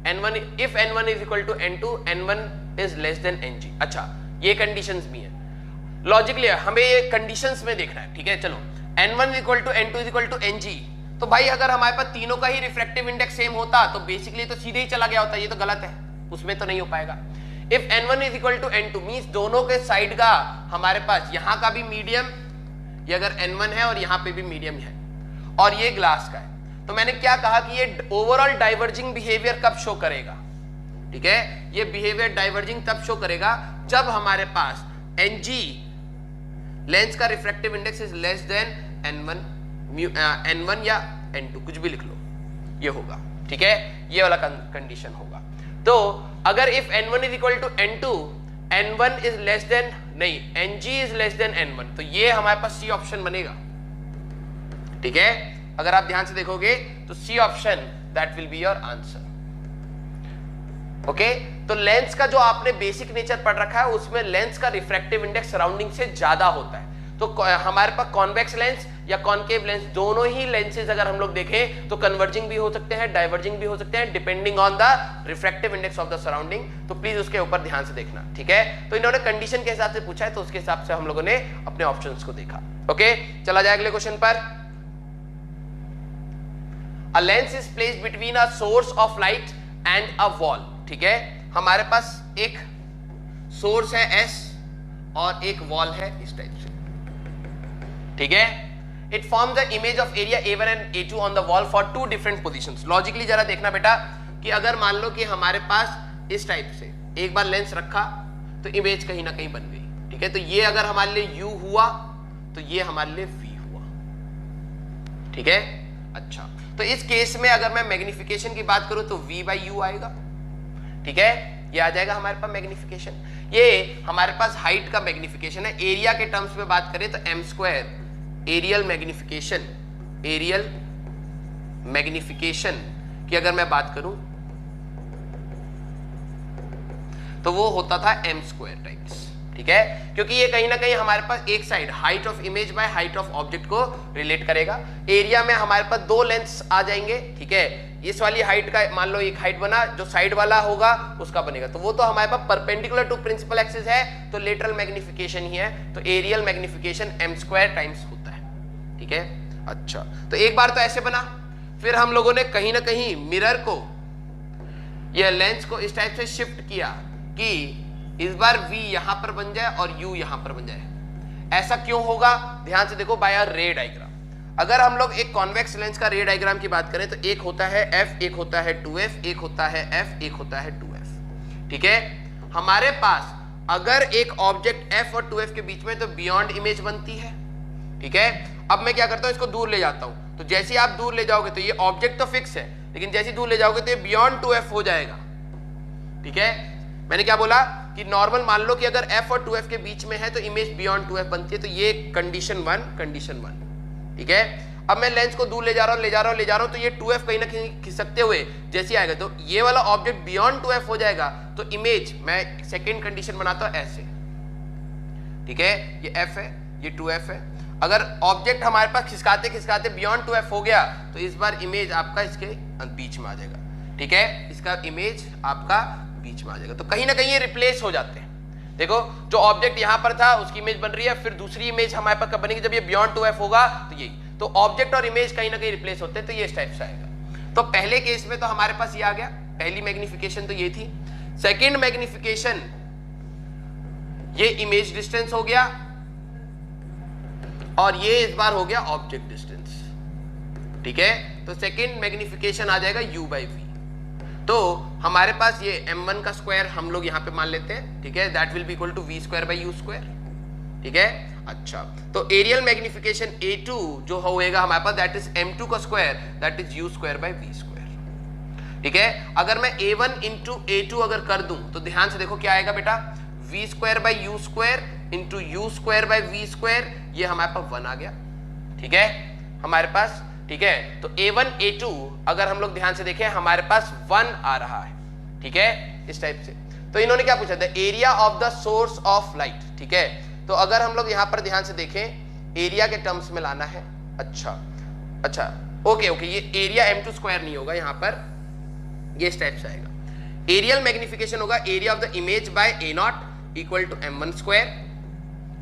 N1 if N1 is equal to N2, N1 is less than Ng। अच्छा, ये कंडीशंस भी हैं। लॉजिकली हमें ये कंडीशंस में देखना है, ठीक है। चलो N1 is equal to N2 is equal to Ng, तो भाई अगर हमारे पास तीनों का ही रिफ्रैक्टिव इंडेक्स सेम होता तो बेसिकली तो सीधे ही चला गया होता, ये तो गलत है, उसमें तो नहीं हो पाएगा। If N1 is equal to N2 means दोनों के साइड का हमारे पास यहाँ का भी मीडियम, ये अगर N1 है और यहाँ पे भी मीडियम है और ये ग्लास का है, तो मैंने क्या कहा कि ये ओवरऑल डाइवर्जिंग बिहेवियर कब शो करेगा, ठीक है। ये बिहेवियर डाइवर्जिंग तब शो करेगा जब हमारे पास Ng लेंस का refractive index is less than N1 या N2, कुछ भी लिख लो, ये होगा, ठीक है। ये वाला कंडीशन होगा। तो अगर if N1 is equal to N2, N1 is less than, नहीं, Ng is less than N1, तो ये हमारे पास सी ऑप्शन बनेगा, ठीक है। अगर आप ध्यान से देखोगे तो C option that will be your answer. Okay, तो लेंस का जो आपने बेसिक नेचर पढ़ रखा है उसमें लेंस का रिफ्रैक्टिव इंडेक्स सराउंडिंग से ज्यादा होता है। तो हमारे पास कॉन्वेक्स लेंस या कॉनकेव लेंस, दोनों ही लेंसेज अगर हम लोग देखें तो कन्वर्जिंग भी हो सकते हैं, डाइवर्जिंग भी हो सकते हैं, depending on the refractive index of the surrounding. तो प्लीज उसके ऊपर ध्यान से देखना, ठीक है। तो इन्होंने कंडीशन के हिसाब से पूछा है तो उसके हिसाब से हम लोगों ने अपने ऑप्शंस को देखा। ओके, चला जाए अगले क्वेश्चन पर। A lens is placed between a source of light and a wall, ठीक है। हमारे पास एक सोर्स है S और एक वॉल है इस टाइप से, ठीक है। It forms the image of area A1 and A2 on the wall for two different positions। Logically जरा देखना बेटा कि अगर मान लो कि हमारे पास इस टाइप से एक बार लेंस रखा तो इमेज कहीं ना कहीं बन गई, ठीक है। तो ये अगर हमारे लिए U हुआ तो ये हमारे लिए v हुआ, ठीक है। अच्छा, तो इस केस में अगर मैं मैग्निफिकेशन की बात करूं तो v बाई यू आएगा, ठीक है, ये आ जाएगा हमारे पास मैग्निफिकेशन। ये हमारे पास हाइट का मैग्निफिकेशन है। एरिया के टर्म्स में बात करें तो m स्क्वायर एरियल मैग्निफिकेशन की अगर मैं बात करूं तो वो होता था m स्क्वायर टाइम्स, ठीक है, क्योंकि ये कहीं ना कहीं हमारे पास एक side height of image by height of object को रिलेट करेगा। एरिया में हमारे पास दो लेंथ्स आ जाएंगे, ठीक है, इस वाली हाइट का मान लो एक हाइट बना, जो साइड वाला होगा उसका बनेगा, तो वो तो हमारे पास परपेंडिकुलर टू प्रिंसिपल एक्सिस है, तो लेटरल मैग्निफिकेशन ही है, तो areal magnification m square times होता है, ठीक है। अच्छा, तो एक बार तो ऐसे बना, फिर हम लोगों ने कहीं ना कहीं मिरर को या लेंस को इस टाइप से शिफ्ट किया कि इस बार v यहां पर बन जाए और u यहां पर बन जाए। ऐसा क्यों होगा, ध्यान से देखो बाय अ रे डायग्राम। अगर हम लोग एक कॉन्वेक्स लेंस का रे डायग्राम की बात करें तो एक होता है f, एक होता है 2f, एक होता है f, एक होता है 2f, ठीक है। हमारे पास अगर एक ऑब्जेक्ट f और 2f के बीच में तो बियॉन्ड इमेज बनती है, ठीक है। अब मैं क्या करता हूं, इसको दूर ले जाता हूं, तो जैसे ही आप दूर ले जाओगे तो ये ऑब्जेक्ट तो फिक्स है, लेकिन जैसे ही दूर ले जाओगे तो ये बियॉन्ड 2f हो जाएगा, ठीक है। मैंने क्या बोला कि नॉर्मल मान लो कि अगर f और 2f के बीच में है तो इमेज बियॉन्ड 2f बनती है, तो ये कंडीशन वन, ठीक है। अब मैं लेंस को दूर ले जा रहा हूं, तो ये 2f कहीं ना कहीं खिसकते हुए जैसे आएगा तो ये वाला ऑब्जेक्ट बियॉन्ड 2f हो जाएगा, तो इमेज मैं सेकेंड कंडीशन बनाता हूं ऐसे, ठीक है, ये f है, ये 2f है। अगर ऑब्जेक्ट हमारे पास खिसकाते खिसकाते बियॉन्ड 2f हो गया तो इस बार इमेज आपका इसके बीच में आ जाएगा, ठीक है, इसका इमेज आपका बीच में आ जाएगा, तो कहीं ना कहीं ये रिप्लेस हो जाते हैं। देखो जो ऑब्जेक्ट यहां पर था उसकी इमेज बन रही है, फिर दूसरी इमेज हमारे पास कब बनेगी, जब ये बियॉन्ड 2f होगा, तो यही, तो ऑब्जेक्ट और इमेज कहीं ना कहीं रिप्लेस होते हैं, तो ये इस टाइप से आएगा। तो पहले केस में तो हमारे पास ये आ गया, पहली मैग्निफिकेशन तो ये थी। सेकेंड मैग्निफिकेशन ये इमेज डिस्टेंस हो गया और ये इस बार हो गया ऑब्जेक्ट डिस्टेंस, ठीक है। तो सेकेंड मैग्निफिकेशन आ जाएगा u बाई v। तो हमारे पास ये m1 का स्क्वायर हम लोग यहां पे मान लेते हैं, ठीक है, that will be equal to v square by u square, ठीक है। अच्छा, तो एरियल मैग्निफिकेशन a2 जो होएगा हमारे पास दैट इज m2 का square, that is u square by v square, ठीक है। अगर मैं a1 इंटू a2 अगर कर दूं तो ध्यान से देखो क्या आएगा बेटा, v square by u square into u square by v square, ये हमारे पास 1 आ गया, ठीक है हमारे पास, ठीक है। तो a1 a2 अगर हम लोग ध्यान से देखें हमारे पास 1 आ रहा है, ठीक है, इस टाइप से। तो इन्होंने क्या पूछा था, area of the source of light, ठीक है। तो अगर हम लोग यहां पर ध्यान से देखें एरिया के टर्म्स में लाना है, अच्छा ओके, ये एरिया m2 स्क्वायर नहीं होगा यहां पर, ये इस टाइप से आएगा। एरियल मैग्निफिकेशन होगा area of the image by a0 equal to m1 square,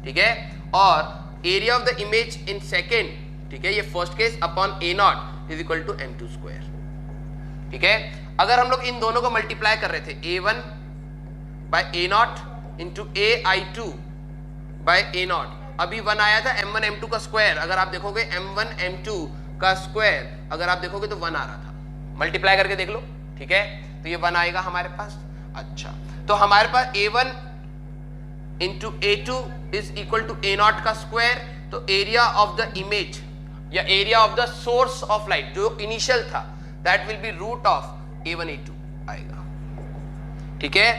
ठीक है, और area of the image in second, ठीक है, ये first case upon a0 is equal to m2 square, ठीक है। अगर हम लोग इन दोनों को मल्टीप्लाई कर रहे थे a1 bye a0 into ai2 bye a0, अभी 1 आया था m1 m2 का स्क्वायर, अगर आप देखोगे m1 m2 का स्क्वायर अगर आप देखोगे तो 1 आ रहा था, मल्टीप्लाई करके देख लो, ठीक है, तो ये 1 आएगा हमारे पास। अच्छा, तो हमारे पास a1 into a2 is equal to a0 का स्क्वायर, तो एरिया ऑफ द इमेज या area of the source of light जो इनिशियल था that will be root of a1 a2 आएगा, ठीक है।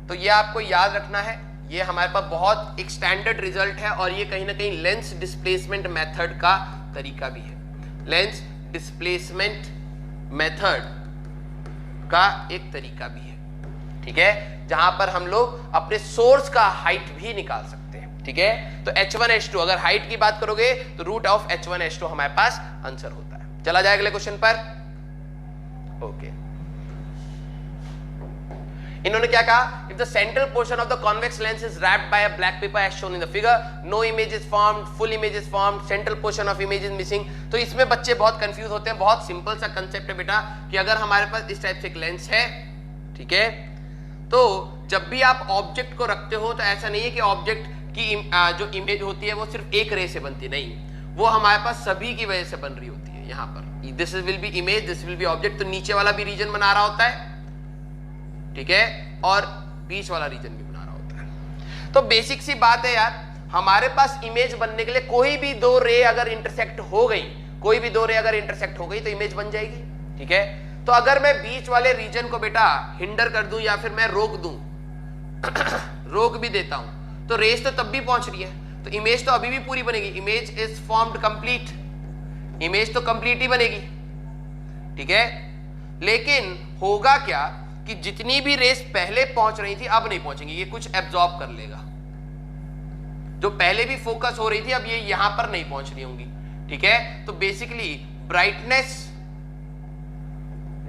तो ये आपको याद रखना है, ये हमारे पास बहुत एक स्टैंडर्ड रिजल्ट है और ये कहीं ना कहीं लेंस डिस्प्लेसमेंट मेथड का तरीका भी है, लेंस डिस्प्लेसमेंट मेथड का एक तरीका भी है, ठीक है, जहां पर हम लोग अपने सोर्स का हाइट भी निकाल सकते हैं, ठीक है। तो h1 h2 अगर हाइट की बात करोगे तो रूट ऑफ h1 h2 हमारे पास आंसर होता है। चला जाए अगले क्वेश्चन पर, ओके। इन्होंने क्या कहा, if the central portion of the convex lens is wrapped by a black paper as shown in the figure, no image is formed, full image is formed, central portion of image is missing. तो इसमें बच्चे बहुत confuse होते हैं, बहुत simple सा concept है बेटा कि अगर हमारे पास इस टाइप से एक लेंस है, ठीक है, तो जब भी आप ऑब्जेक्ट को रखते हो तो ऐसा नहीं है कि ऑब्जेक्ट की जो इमेज होती है वो सिर्फ एक रे से बनती नहीं, वो हमारे पास सभी की वजह से बन रही होती है। यहाँ पर this will B image, this will B object, तो नीचे वाला भी रीजन बना रहा होता है, ठीक है, और बीच वाला रीजन भी बना रहा होता है। तो बेसिक सी बात है यार, हमारे पास इमेज बनने के लिए कोई भी दो रे अगर इंटरसेक्ट हो गई, कोई भी दो रे अगर इंटरसेक्ट हो गई तो इमेज बन जाएगी, ठीक है। तो अगर मैं बीच वाले रीजन को बेटा हिंडर कर दूं या फिर मैं रोक दूं रोक भी देता हूं तो रेस तो तब भी पहुंच रही है, तो इमेज तो अभी भी पूरी बनेगी। Image is formed complete, image तो कंप्लीट ही बनेगी, ठीक है। लेकिन होगा क्या कि जितनी भी रेस पहले पहुंच रही थी अब नहीं पहुंचेंगी, ये कुछ एब्जॉर्ब कर लेगा। जो पहले भी फोकस हो रही थी अब ये यहां पर नहीं पहुंच रही होंगी, ठीक है। तो बेसिकली ब्राइटनेस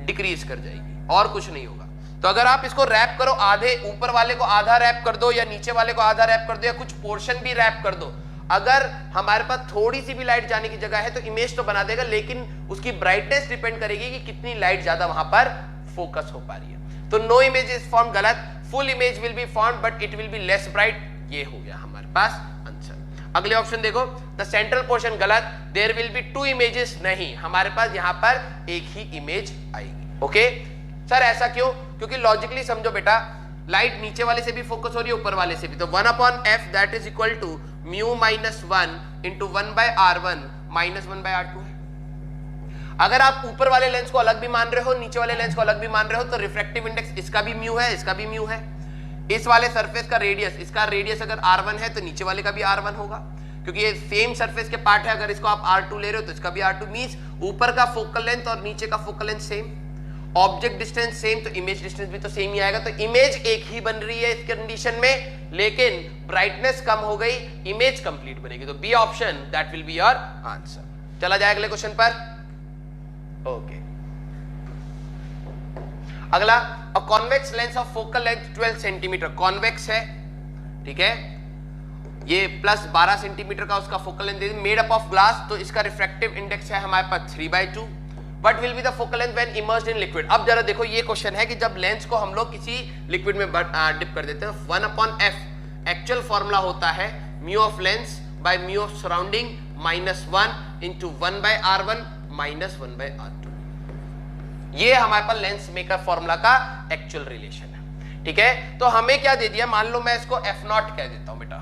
डिक्रीज कर जाएगी और कुछ नहीं होगा। तो अगर आप इसको रैप करो, आधे ऊपर वाले को आधा रैप कर दो या नीचे वाले को आधा रैप कर दो या कुछ पोर्शन भी रैप कर दो, अगर हमारे पास थोड़ी सी भी लाइट जाने की जगह है तो इमेज तो बना देगा, लेकिन उसकी ब्राइटनेस डिपेंड करेगी कि कितनी लाइट ज्यादा वहां पर फोकस हो पा रही है। तो नो इमेज इज फॉर्म गलत, full image will be form but it will be less bright, ये हो गया हमारे पास आंसर। अगले ऑप्शन देखो, द सेंट्रल पोर्शन गलत, there will be two images, नहीं, हमारे पास यहां पर एक ही इमेज आएगी। ओके सर ऐसा क्यों? क्योंकि लॉजिकली समझो बेटा, लाइट नीचे वाले से भी फोकस हो रही है ऊपर वाले से भी, तो 1/f that is equal to mu minus 1 into 1/r1 minus 1/r2 है। अगर आप ऊपर वाले लेंस को अलग भी मान रहे हो, नीचे वाले लेंस को अलग भी मान रहे हो, तो रिफ्रैक्टिव इंडेक्स इसका भी म्यू है, इसका भी म्यू है। इस वाले सरफेस का रेडियस, इसका रेडियस अगर r1 है तो नीचे वाले का भी r1 होगा, क्योंकि ये सेम सरफेस के पार्ट है। अगर इसको आप r2 ले रहे हो तो इसका भी r2, मींस ऊपर का फोकल लेंथ और नीचे का focal length same, object distance same, तो इमेज डिस्टेंस भी तो सेम ही आएगा। तो इमेज एक ही बन रही है इस कंडीशन में, लेकिन ब्राइटनेस कम हो गई, इमेज कंप्लीट बनेगी। तो B option that will be your answer. चला जाए अगले क्वेश्चन पर। ओके अगला, a convex lens of focal length 12 centimeter, convex है, ठीक है, ये प्लस 12 सेंटीमीटर का उसका focal length, made up of glass, तो इसका रिफ्रैक्टिव इंडेक्स है हमारे पास 3/2। What will be the focal length when immersed in liquid? अब जरा देखो, ये क्वेश्चन है कि जब लेंस को हम लोग किसी लिक्विड में डिप कर देते हैं, 1/f एक्चुअल फॉर्मूला होता है mu of lens by mu of surrounding minus 1 into 1/r1 minus 1/r2। ये हमारे पास लेंस मेकर फॉर्मूला का एक्चुअल रिलेशन है, ठीक है। तो हमें क्या दे दिया, मान लो मैं इसको f0 कह देता हूं बेटा,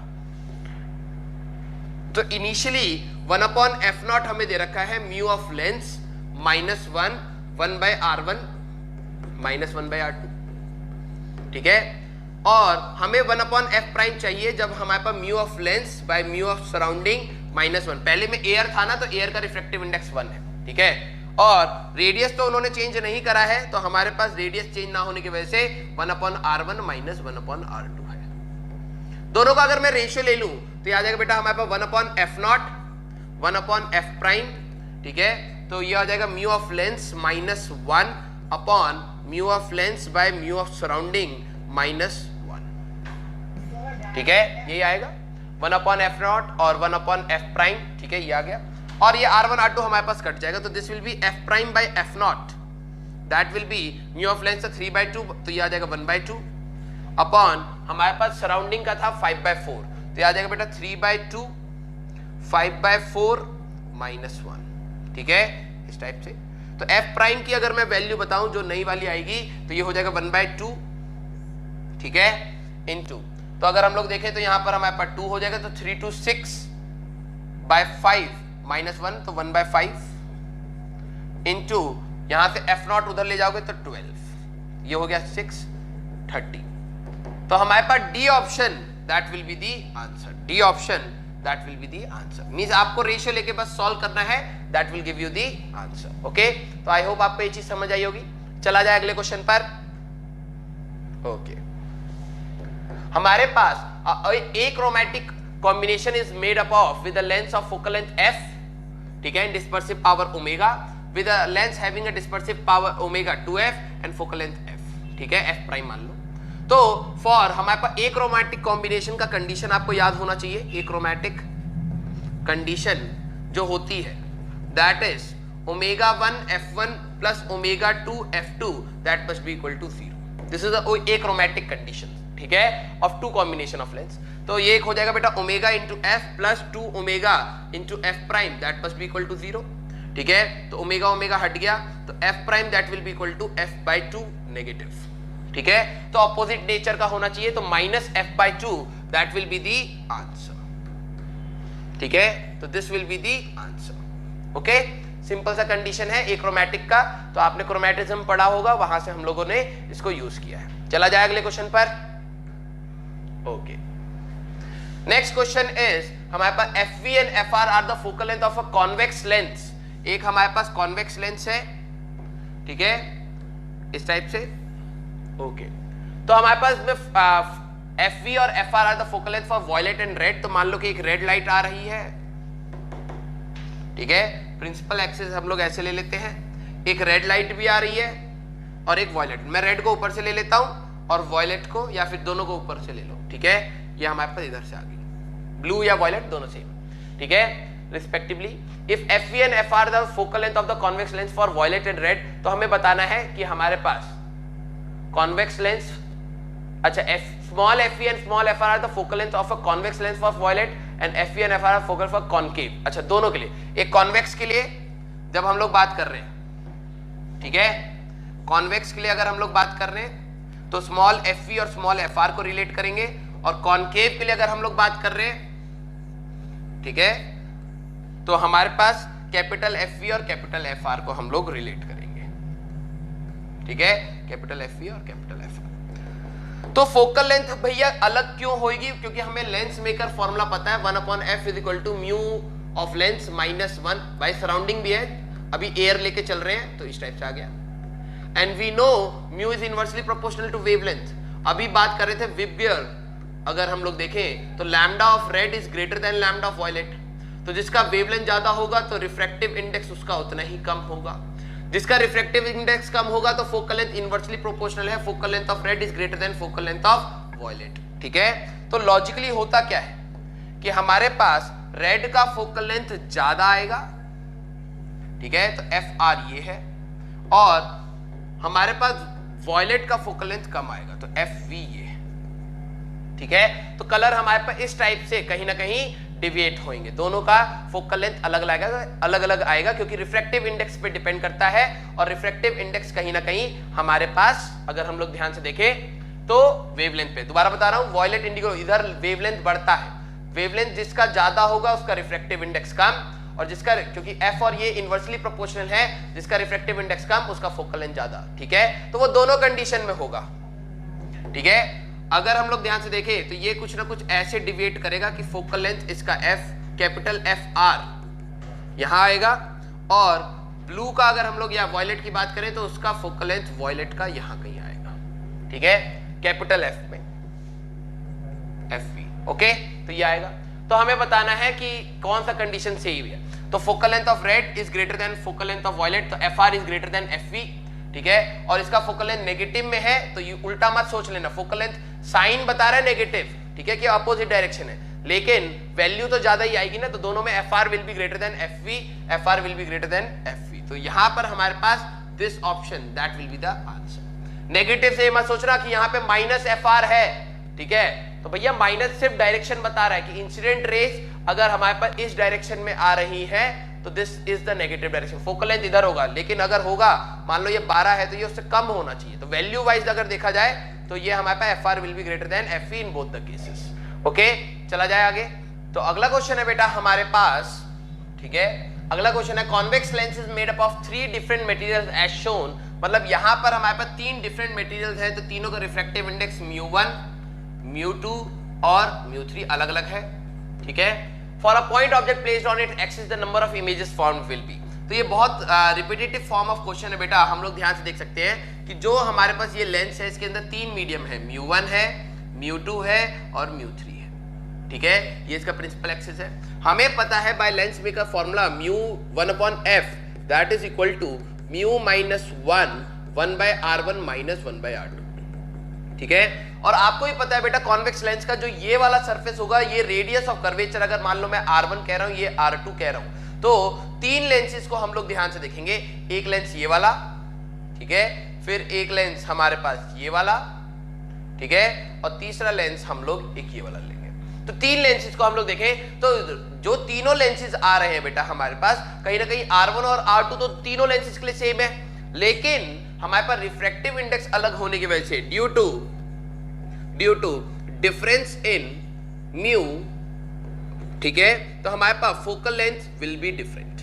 तो इनिशियली 1/f0 हमें दे रखा है mu of lens minus 1/r1 minus 1/r2, ठीक है। और हमें 1/f प्राइम चाहिए जब हमारे पास mu of lens by mu of surrounding minus 1। पहले में एयर था ना, तो एयर का रिफ्रैक्टिव इंडेक्स 1 है, ठीक है। और रेडियस तो उन्होंने चेंज नहीं करा है, तो हमारे पास रेडियस चेंज ना होने की वजह से 1/r1 माइनस 1/r2 है। दोनों का अगर मैं रेशियो ले लूं तो याद आएगा बेटा हमारे पास 1/f0 1/f प्राइम, ठीक है। तो ये आ जाएगा mu of lens minus 1 upon mu of lens by mu of surrounding minus 1, ठीक है। यही आएगा 1/f0 और 1/f प्राइम, ठीक है, ये आ गया। और ये r1 r2 हमारे पास कट जाएगा, तो this will be f prime by f0 that will be mu of lens 3/2, तो ये आ जाएगा 1/2 अपॉन हमारे पास सराउंडिंग का था 5/4, तो ये आ जाएगा बेटा 3/2 5/4 माइनस 1, ठीक है, इस टाइप से। तो f प्राइम की अगर मैं वैल्यू बताऊं जो नई वाली आएगी तो ये हो जाएगा 1/2, ठीक है, इनटू, तो अगर हम लोग देखें तो यहां पर हमारे पास 2 हो जाएगा, तो 3 to 6/5 माइनस 1, तो 1/5 इनटू यहां से f0 उधर ले जाओगे तो 12, ये हो गया 6 30। तो हमारे पास D option that will be the answer, D option that will be the answer, means आपको रेशियो लेके बस सॉल्व करना है, that will give you the answer, okay। तो आई होप आपको ये चीज समझ आई होगी। चला जाए अगले क्वेश्चन पर। ओके हमारे पास achromatic combination is made up of with a lens of focal length f, ठीक है, dispersive power omega with a lens having a dispersive power omega 2f and focal length f, ठीक है, f prime मान लो। तो for हमारे पास achromatic combination का कंडीशन आपको याद होना चाहिए। achromatic कंडीशन जो होती है that is ω1 f1 plus ω2 f2 that must be equal to 0। This is achromatic condition, ठीक है, of two combination of lens. तो ये एक हो जाएगा बेटा ω into f plus 2ω into f prime that must be equal to 0, ठीक है। तो ω हट गया, तो f prime that will be equal to f/2 negative, ठीक है। तो अपोजिट नेचर का होना चाहिए, तो minus f/2 that will be the answer, ठीक है, तो this will be the answer. Okay, simple सा कंडीशन है एक्रोमैटिक का, तो आपने क्रोमैटिज्म पढ़ा होगा, वहां से हम लोगों ने इसको यूज किया है। चला जाए अगले क्वेश्चन पर। ओके, नेक्स्ट क्वेश्चन इज हमारे पास FV and FR are the focal length of a convex lens. एक हमारे पास कॉन्वेक्स लेंस है, ठीक है, इस टाइप से। ओके, तो हमारे पास FV और FR are the focal length for violet and red. तो मान लो कि एक रेड लाइट आ रही है, ठीक है, प्रिंसिपल एक्सिस हम लोग ऐसे ले लेते हैं, एक रेड लाइट भी आ रही है और एक वॉयलेट। मैं रेड को ऊपर से ले लेता हूं और वॉयलेट को, या फिर दोनों को ऊपर से ले लो, ठीक है, ये हमारे पास इधर से आ गई, ब्लू या वॉयलेट दोनों सेम, ठीक है, respectively. If FV and FR the focal length of the convex lens for violet and red, तो हमें बताना है कि हमारे पास कॉन्वेक्स लेंस, अच्छा, small FV and small FR are the focal length of a convex lens for violet and FV and FR are focal for concave. अच्छा, दोनों के लिए, एक कॉन्वेक्स के लिए जब हम लोग बात कर रहे हैं, ठीक है, कॉन्वेक्स के लिए अगर हम लोग बात कर रहे हैं तो स्मॉल FV और स्मॉल FR को रिलेट करेंगे, और कॉन्केव के लिए अगर हम लोग बात कर रहे हैं, ठीक है, तो हमारे पास कैपिटल FV और कैपिटल FR को हम लोग रिलेट करेंगे, ठीक है, कैपिटल FV और कैपिटल FR। तो फोकल लेंथ भैया अलग क्यों होगी? क्योंकि हमें लेंस मेकर फॉर्मूला पता है, 1/f is equal to mu of lens minus 1 by surrounding भी है, अभी एयर लेके चल रहे हैं तो इस टाइप से आ गया। And we know mu is inversely proportional to wavelength. अभी बात कर रहे थे विबगियर, अगर हम लोग देखें तो lambda of red is greater than lambda of violet, तो जिसका वेवलेंथ ज्यादा होगा तो रिफ्रैक्टिव इंडेक्स उसका उतना ही कम होगा, जिसका रिफ्रैक्टिव इंडेक्स कम होगा तो फोकल लेंथ इनवर्सली प्रोपोर्शनल है, focal length of red is greater than focal length of violet, ठीक है। तो लॉजिकली होता क्या है कि हमारे पास रेड का फोकल लेंथ ज्यादा आएगा, ठीक है, तो FR ये है, और हमारे पास वॉयलेट का फोकल लेंथ कम आएगा तो FV ये है, ठीक है। तो कलर हमारे पास इस टाइप से कहीं ना कहीं डिविएट होंगे, दोनों का फोकल लेंथ अलग अलग आएगा क्योंकि रिफ्रैक्टिव इंडेक्स पे डिपेंड करता है, और रिफ्रैक्टिव इंडेक्स कहीं ना कहीं हमारे पास अगर हम लोग ध्यान से देखें तो वेवलेंथ पे, दोबारा बता रहा हूं, वॉयलेट इंडिगो इधर वेवलेंथ बढ़ता है, वेवलेंथ जिसका ज्यादा होगा उसका रिफ्रैक्टिव इंडेक्स कम, और जिसका, क्योंकि F और ये इनवर्सली प्रोपोर्शनल है, जिसका रिफ्रैक्टिव इंडेक्स कम उसका फोकल लेंथ ज्यादा, ठीक है। तो वो दोनों कंडीशन में होगा, ठीक है। अगर हम लोग ध्यान से देखें तो ये कुछ ना कुछ ऐसे डिविएट करेगा कि फोकल लेंथ इसका कैपिटल FR यहां आएगा, और ब्लू का अगर हम लोग या वॉयलेट की बात करें तो उसका फोकल लेंथ वॉयलेट का यहां कहीं आएगा, ठीक है, कैपिटल F में FV, ओके, तो ये आएगा। तो हमें बताना है कि कौन सा कंडीशन सही है। तो focal length of red is greater than focal length of violet, तो FR is greater than FV, ठीक है, और इसका फोकल लेंथ नेगेटिव में है, तो ये उल्टा मत सोच लेना, फोकल लेंथ साइन बता रहा है नेगेटिव, ठीक है, कि अपोजिट डायरेक्शन है, लेकिन वैल्यू तो ज्यादा ही आएगी ना, तो दोनों में FR will be greater than FV, FR will be greater than FV, तो यहां पर हमारे पास this option that will be the answer. Negative से मत सोचना कि यहां पे माइनस FR है, ठीक है, तो भैया माइनस सिर्फ डायरेक्शन बता रहा है कि इंसिडेंट रेस अगर हमारे पास इस डायरेक्शन में आ रही है तो this is the negative direction, focal length इधर होगा, लेकिन अगर होगा मान लो ये 12 है तो ये उससे कम होना चाहिए, तो वैल्यू वाइज अगर देखा जाए तो ये हमारे पास FR will be greater than FV in both the cases, okay. चला जाए आगे। तो अगला क्वेश्चन है बेटा हमारे पास, ठीक है, अगला क्वेश्चन है convex lens is made up of 3 different materials as shown, मतलब यहां पर हमारे पास 3 डिफरेंट मटेरियल्स हैं, तो तीनों का रिफ्रैक्टिव इंडेक्स μ1 μ2 और μ3 अलग अलग है, ठीक है। For a point object placed on it axis the number of images formed will be, तो ये बहुत रिपीटेटिव फॉर्म ऑफ क्वेश्चन है बेटा, हम लोग ध्यान से देख सकते हैं कि जो हमारे पास ये लेंस है इसके अंदर 3 मीडियम है, μ1 है, μ2 है और μ3 है, ठीक है, ये इसका प्रिंसिपल एक्सिस है। हमें पता है by lens maker formula μ1/f that is equal to μ minus 1 by r1 minus 1 by r2, ठीक है। और आपको ही पता है बेटा कॉन्वेक्स लेंस का जो ये वाला सरफेस होगा, ये रेडियस ऑफ कर्वेचर, अगर मान लो मैं R1 कह रहा हूं, ये R2 कह रहा हूं, तो 3 लेंसेज को हम लोग ध्यान से देखेंगे, एक लेंस ये वाला, ठीक है, फिर एक लेंस हमारे पास ये वाला, ठीक है, और तीसरा लेंस हम लोग एक ये वाला लेंगे। तो 3 लेंसेज को हम लोग देखें तो जो तीनों लेंसेज आ रहे हैं बेटा हमारे पास कहीं ना कहीं R1 और R2 तो तीनों लेंसेज के लिए सेम है, लेकिन हमारे पास रिफ्रैक्टिव इंडेक्स अलग होने की वजह से due to difference in mu, ठीक है, तो हमारे पास focal length will be different,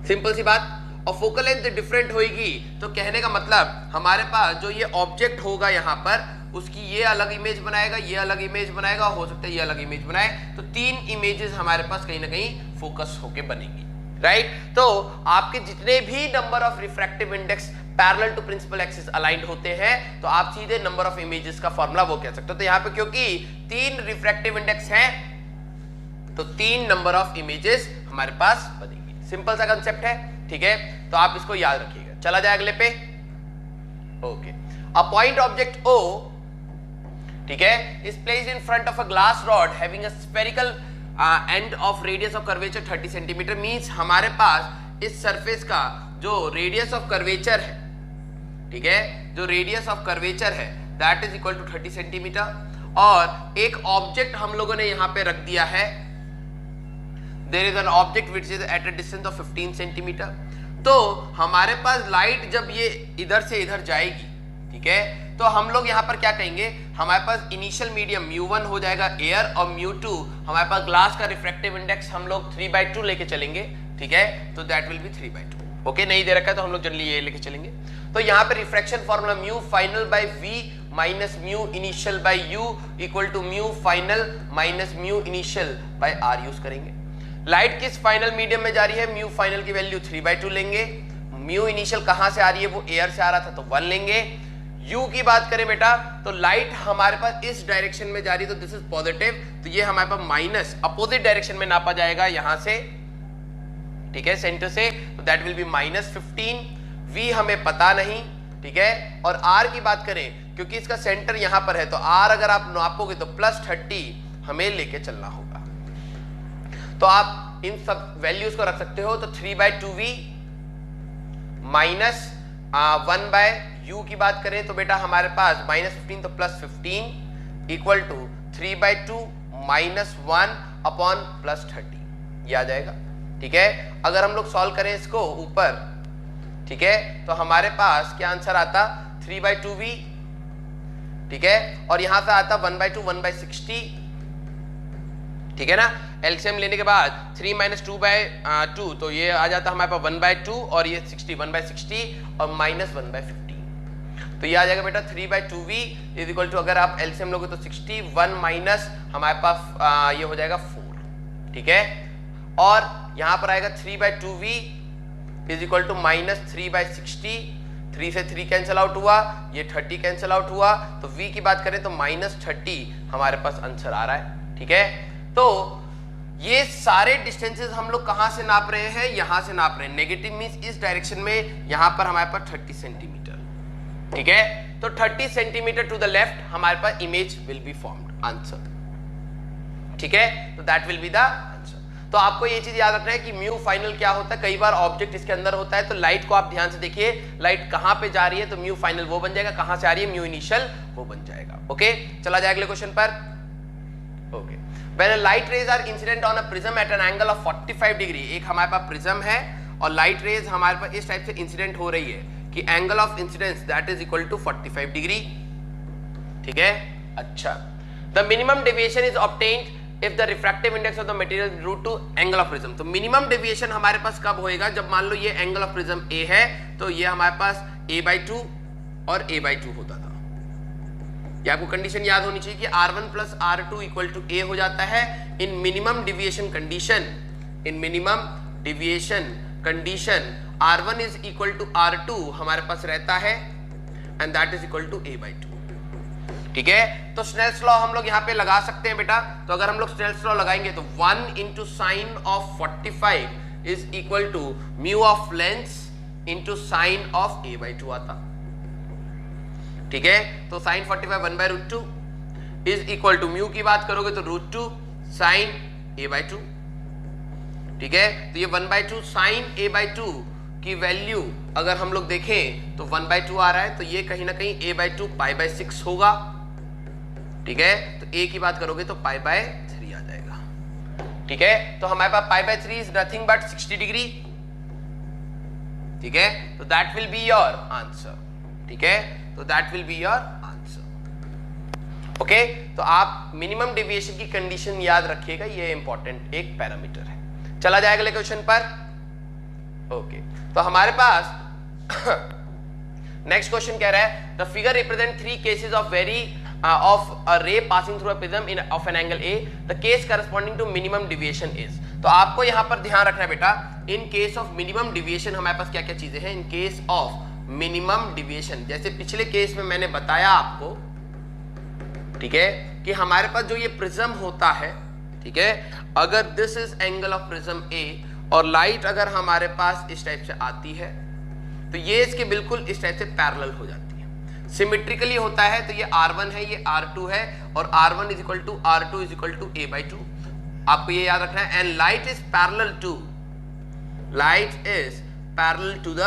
simple सी बात। और फोकल लेंथ डिफरेंट होगी तो कहने का मतलब हमारे पास जो ये ऑब्जेक्ट होगा यहाँ पर, उसकी ये अलग इमेज बनाएगा, ये अलग इमेज बनाएगा, हो सकता है ये अलग इमेज बनाए, तो 3 इमेजेस हमारे पास कहीं ना कहीं फोकस होके बनेंगी, राइट। तो आपके जितने भी number of refractive index parallel to principal axis aligned होते हैं, तो आप सीधे नंबर ऑफ इमेजेस का फॉर्मूला वो कह सकते हो। तो यहाँ पे क्योंकि 3 रिफ्रैक्टिव इंडेक्स हैं, तो 3 नंबर ऑफ इमेजेस हमारे पास बनेंगे। सिंपल सा कंसेप्ट है, ठीक है, तो आप इसको याद रखिएगा। चला जाए अगले पे। Okay, a point object O, ठीक है, is placed in front of a glass rod having a spherical end of radius of curvature 30 centimetre. Means हमारे पास इस सरफेस का जो रेडियस ऑफ कर्वेचर है, ठीक है, जो रेडियस ऑफ कर्वेचर है that is equal to 30 centimeter, और एक ऑब्जेक्ट हम लोगों ने यहां पे रख दिया है, there is an object which is at a distance of 15 centimeter. तो हमारे पास लाइट जब ये इधर से इधर जाएगी, ठीक है, तो हम लोग यहां पर क्या कहेंगे, हमारे पास इनिशियल मीडियम μ1 हो जाएगा एयर, और μ2 हमारे पास ग्लास का रिफ्रैक्टिव इंडेक्स हम लोग 3/2 लेके चलेंगे, ठीक है, तो दैट विल बी 3/2। ओके, नहीं दे रखा है तो हम लोग जनरली ये लेके चलेंगे। तो यहाँ पे refraction formula mu final by v minus mu initial by u equal to mu final minus mu initial by R use करेंगे। लाइट किस फाइनल मीडियम में जा रही है, म्यू फाइनल की वैल्यू 3/2 लेंगे, म्यू इनिशियल कहां से आ रही है, वो एयर से आ रहा था तो 1 लेंगे। यू की बात करें बेटा, तो लाइट हमारे पास इस डायरेक्शन में जा रही है, तो दिस इज पॉजिटिव, तो ये हमारे पास माइनस अपोजिट डायरेक्शन में नापा जाएगा यहां से, ठीक है, सेंटर से, तो दैट विल बी -15। v हमें पता नहीं, ठीक है, और r की बात करें क्योंकि इसका सेंटर यहां पर है, तो r अगर आप नापोगे तो +30 हमें लेके चलना होगा। तो आप इन सब वैल्यूज को रख सकते हो, तो 3/2v माइनस 1/u की बात करें तो बेटा हमारे पास -15 तो +15 इक्वल टू 3/2 -1 अपॉन +30, ये आ जाएगा, ठीक है। अगर हम लोग सॉल्व करें इसको ऊपर, ठीक है, तो हमारे पास क्या आंसर आता, 3/2v, ठीक है, और यहां से आता 1/2 1/60, ठीक है ना। एलसीएम लेने के बाद 3 - 2/2, तो ये आ जाता हमारे पास 1/2, और ये 60 1/60 और -1/15, तो ये आ जाएगा बेटा 3/2v इज इक्वल टू, अगर आप एलसीएम लोगे तो 61 माइनस हमारे पास ये हो जाएगा 4, ठीक है, और यहां पर आएगा 3/2v इज इक्वल टू -3/60, 3 से 3 कैंसिल आउट हुआ, ये 30 कैंसिल आउट हुआ, तो v की बात करें तो -30 हमारे पास आंसर आ रहा है, ठीक है। तो ये सारे डिस्टेंसेस हम लोग कहां से नाप रहे हैं, यहां से नाप रहे हैं। नेगेटिव मींस इस डायरेक्शन में, यहां पर हमारे पास 30 सेंटीमीटर, ठीक है, तो 30 सेंटीमीटर टू द लेफ्ट हमारे पास image will be formed, answer, ठीक है, तो that will be the answer. तो आपको ये चीज याद रखना है कि म्यू फाइनल क्या होता है, कई बार ऑब्जेक्ट इसके अंदर होता है, तो लाइट को आप ध्यान से देखिए, लाइट कहां पे जा रही है तो म्यू फाइनल वो बन जाएगा, कहां से आ रही है म्यू इनिशियल वो बन जाएगा। ओके, चला जाए अगले क्वेश्चन पर। Okay, when a light rays are incident on a prism at an angle of 45 degree, एक हमारे पास प्रिज्म है और लाइट रेज हमारे पास इस टाइप से इंसिडेंट हो रही है कि angle of incidence that is equal to 45 degree, ठीक है। अच्छा, the minimum deviation is obtained if the refractive index of the material is root to angle of prism। तो मिनिमम डेविएशन हमारे पास कब होएगा, जब मान लो ये एंगल ऑफ प्रिज्म a है, तो ये हमारे पास a/2 और a/2 होता था। ये आपको कंडीशन याद होनी चाहिए कि r1 + r2 equal to a हो जाता है in minimum deviation condition. In minimum deviation condition r1 is equal to r2 हमारे पास रहता है and that is equal to a/2, ठीक है। तो स्नेल्स लॉ हम लोग यहाँ पे लगा सकते हैं बेटा, तो अगर हम लोग स्नेल्स लॉ लगाएंगे तो 1 × sin of 45 is equal to mu of length into sine of a/2 आता, ठीक है। तो sin 45 1/√2 is equal to mu की बात करोगे तो √2 sin a/2, ठीक है। तो ये 1/2 sin a/2 की वैल्यू अगर हम लोग देखें तो 1/2 आ रहा है, तो ये कहीं ना कहीं a/2 π/6 होगा, ठीक है। तो a की बात करोगे तो π/3 आ जाएगा, ठीक है। तो हमारे पास π/3 इज नथिंग बट 60 डिग्री, ठीक है। तो that will be your answer, ठीक है। तो that will be your answer. Okay तो आप मिनिमम डेविएशन की कंडीशन याद रखिएगा, ये इंपॉर्टेंट एक पैरामीटर है। चला जाएगा अगले क्वेश्चन पर। ओके तो हमारे पास नेक्स्ट क्वेश्चन कह रहा है the figure represent 3 cases of very of a ray passing through a prism in of an angle A, the case corresponding to minimum deviation is। तो आपको यहां पर ध्यान रखना है बेटा, in case of minimum deviation हमारे पास क्या क्या चीजें हैं। In case of minimum deviation, जैसे पिछले केस में मैंने बताया आपको, ठीक है, कि हमारे पास जो ये प्रिज्म होता है, ठीक है, अगर this is angle of prism A और लाइट अगर हमारे पास इस टाइप से आती है तो ये इसके बिल्कुल इस टाइप से पैरेलल हो जाती है, सिमेट्रिकली होता है। तो ये R1 है, ये R2 है, और R1 is equal to R2 is equal to A/2। आपको ये याद रखना है। And light is parallel to the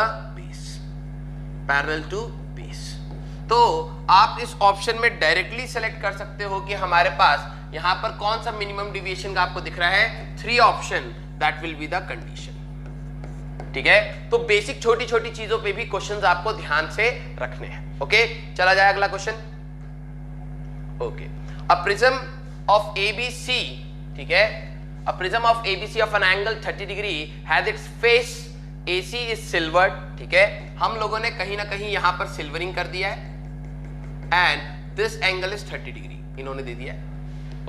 base. तो आप इस ऑप्शन में डायरेक्टली सेलेक्ट कर सकते हो कि हमारे पास यहां पर कौन सा मिनिमम डिविएशन का आपको दिख रहा है। 3 option, that will be the condition, ठीक है। तो बेसिक छोटी छोटी चीजों पे भी क्वेश्चंस आपको ध्यान से रखने हैं। ओके चला जाए अगला question. Okay a prism of ABC, ठीक है, a prism of ABC of an angle 30 degree has its face AC is silvered, ठीक है। हम लोगों ने कहीं ना कहीं यहां पर सिल्वरिंग कर दिया है and this angle is 30 degree, इन्होंने दे दिया है।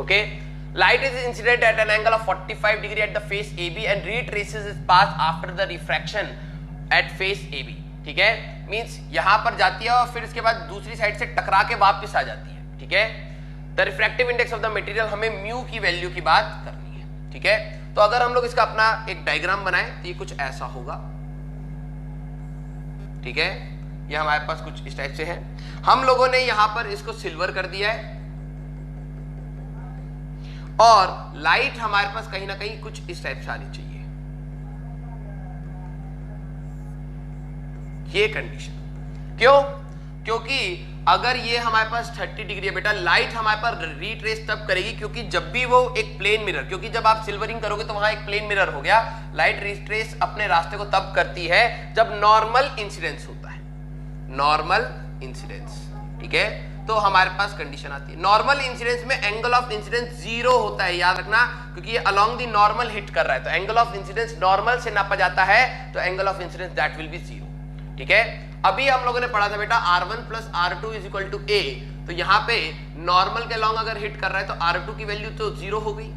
Okay light is incident at an angle of 45 degree at the face AB and retraces its path after the refraction at face AB, ठीक है। मींस यहां पर जाती है और फिर इसके बाद दूसरी साइड से टकरा के वापस आ जाती है, ठीक है। The refractive index of the material, हमें म्यू की वैल्यू की बात करनी है, ठीक है। तो अगर हम लोग इसका अपना एक डायग्राम बनाएं तो ये कुछ ऐसा होगा, ठीक है। ये हमारे पास कुछ इस टाइप से है। हम लोगों ने यहां पर इसको सिल्वर कर दिया है और लाइट हमारे पास कहीं ना कहीं कुछ इस टाइप से आनी चाहिए, ये कंडीशन। क्यों? क्योंकि अगर ये हमारे पास 30 डिग्री है बेटा, लाइट हमारे पास रीट्रेस तब करेगी क्योंकि जब भी वो एक प्लेन मिरर, क्योंकि जब आप सिल्वरिंग करोगे तो वहां एक प्लेन मिरर हो गया, लाइट रीट्रेस अपने रास्ते को तब करती है जब नॉर्मल इंसिडेंस होता है, नॉर्मल इंसिडेंस, ठीक है। तो हमारे पास कंडीशन आती है। नॉर्मल इंसिडेंस में एंगल ऑफ इंसिडेंस 0 होता है, याद रखना, क्योंकि ये अलोंग द नॉर्मल हिट कर रहा है। तो एंगल ऑफ इंसिडेंस नॉर्मल से नापा जाता है, तो angle of incidence that will B 0, ठीक है। अभी हम लोगों ने पढ़ा था बेटा R1 plus R2 is equal to A, तो यहाँ पे नॉर्मल के अलोंग अगर हिट कर रहा है तो R2 की वैल्यू तो 0 हो गई,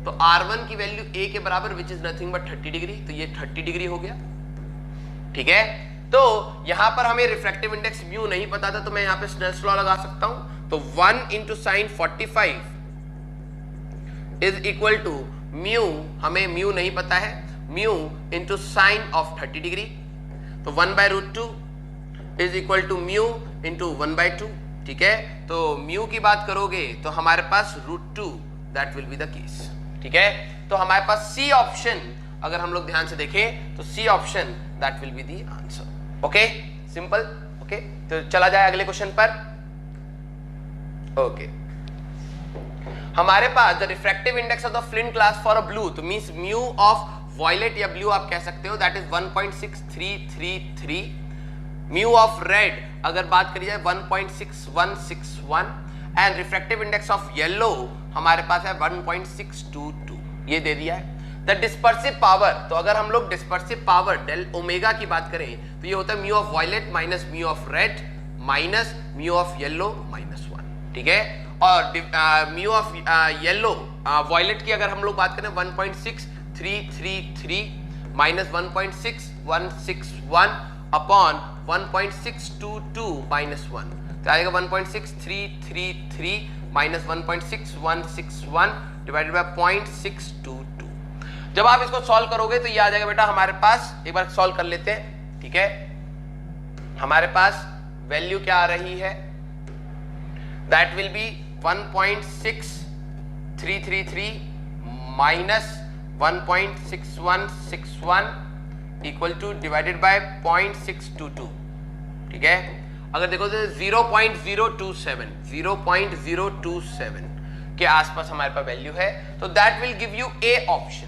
तो R1 की वैल्यू A के बराबर which is nothing but 30 degree, तो ये 30 डिग्री हो गया, ठीक है। तो यहां पर हमें रिफ्रैक्टिव इंडेक्स म्यू नहीं पता था, तो मैं यहां पे स्नेल्स लॉ लगा सकता हूं। तो 1 into sine 45 is equal to mu, हमें म्यू नहीं पता है, mu into sine of 30 degree, तो 1/√2 is equal to mu into 1/2, ठीक है। तो म्यू की बात करोगे तो हमारे पास √2 that will be the case, ठीक है। तो हमारे पास सी ऑप्शन, अगर हम लोग ध्यान से देखें तो C option that will be the answer. Okay simple, okay. तो चला जाए अगले क्वेश्चन पर। ओके हमारे पास the refractive index of the flint glass for a blue, तो मींस म्यू ऑफ वॉयलेट या ब्लू आप कह सकते हो, that is 1.6333। Mu of red अगर बात करी जाए 1.6161, and refractive index of yellow हमारे पास है 1.622, ये दे दिया है। द डिस्पर्सिव पावर, तो अगर हम लोग डिस्पर्सिव पावर डेल ओमेगा की बात करें तो ये होता है mu of violet minus mu of red minus mu of yellow -1, ठीक है। और म्यू ऑफ येलो वॉयलेट की अगर हम लोग बात करें 1.6333 माइनस 1.6161 अपॉन 1.622 -1, तो आएगा 1.6333 माइनस 1.6161 डिवाइडेड बाय 0.622। जब आप इसको सॉल्व करोगे तो ये आ जाएगा बेटा हमारे पास, एक बार सॉल्व कर लेते हैं, ठीक है। हमारे पास वैल्यू क्या आ रही है, that will B 1.6333 minus 1.6161 equal two divided by 0.622, ठीक है। अगर देखो तो 0.027 के आसपास हमारे पास वैल्यू है, तो that will give U A option,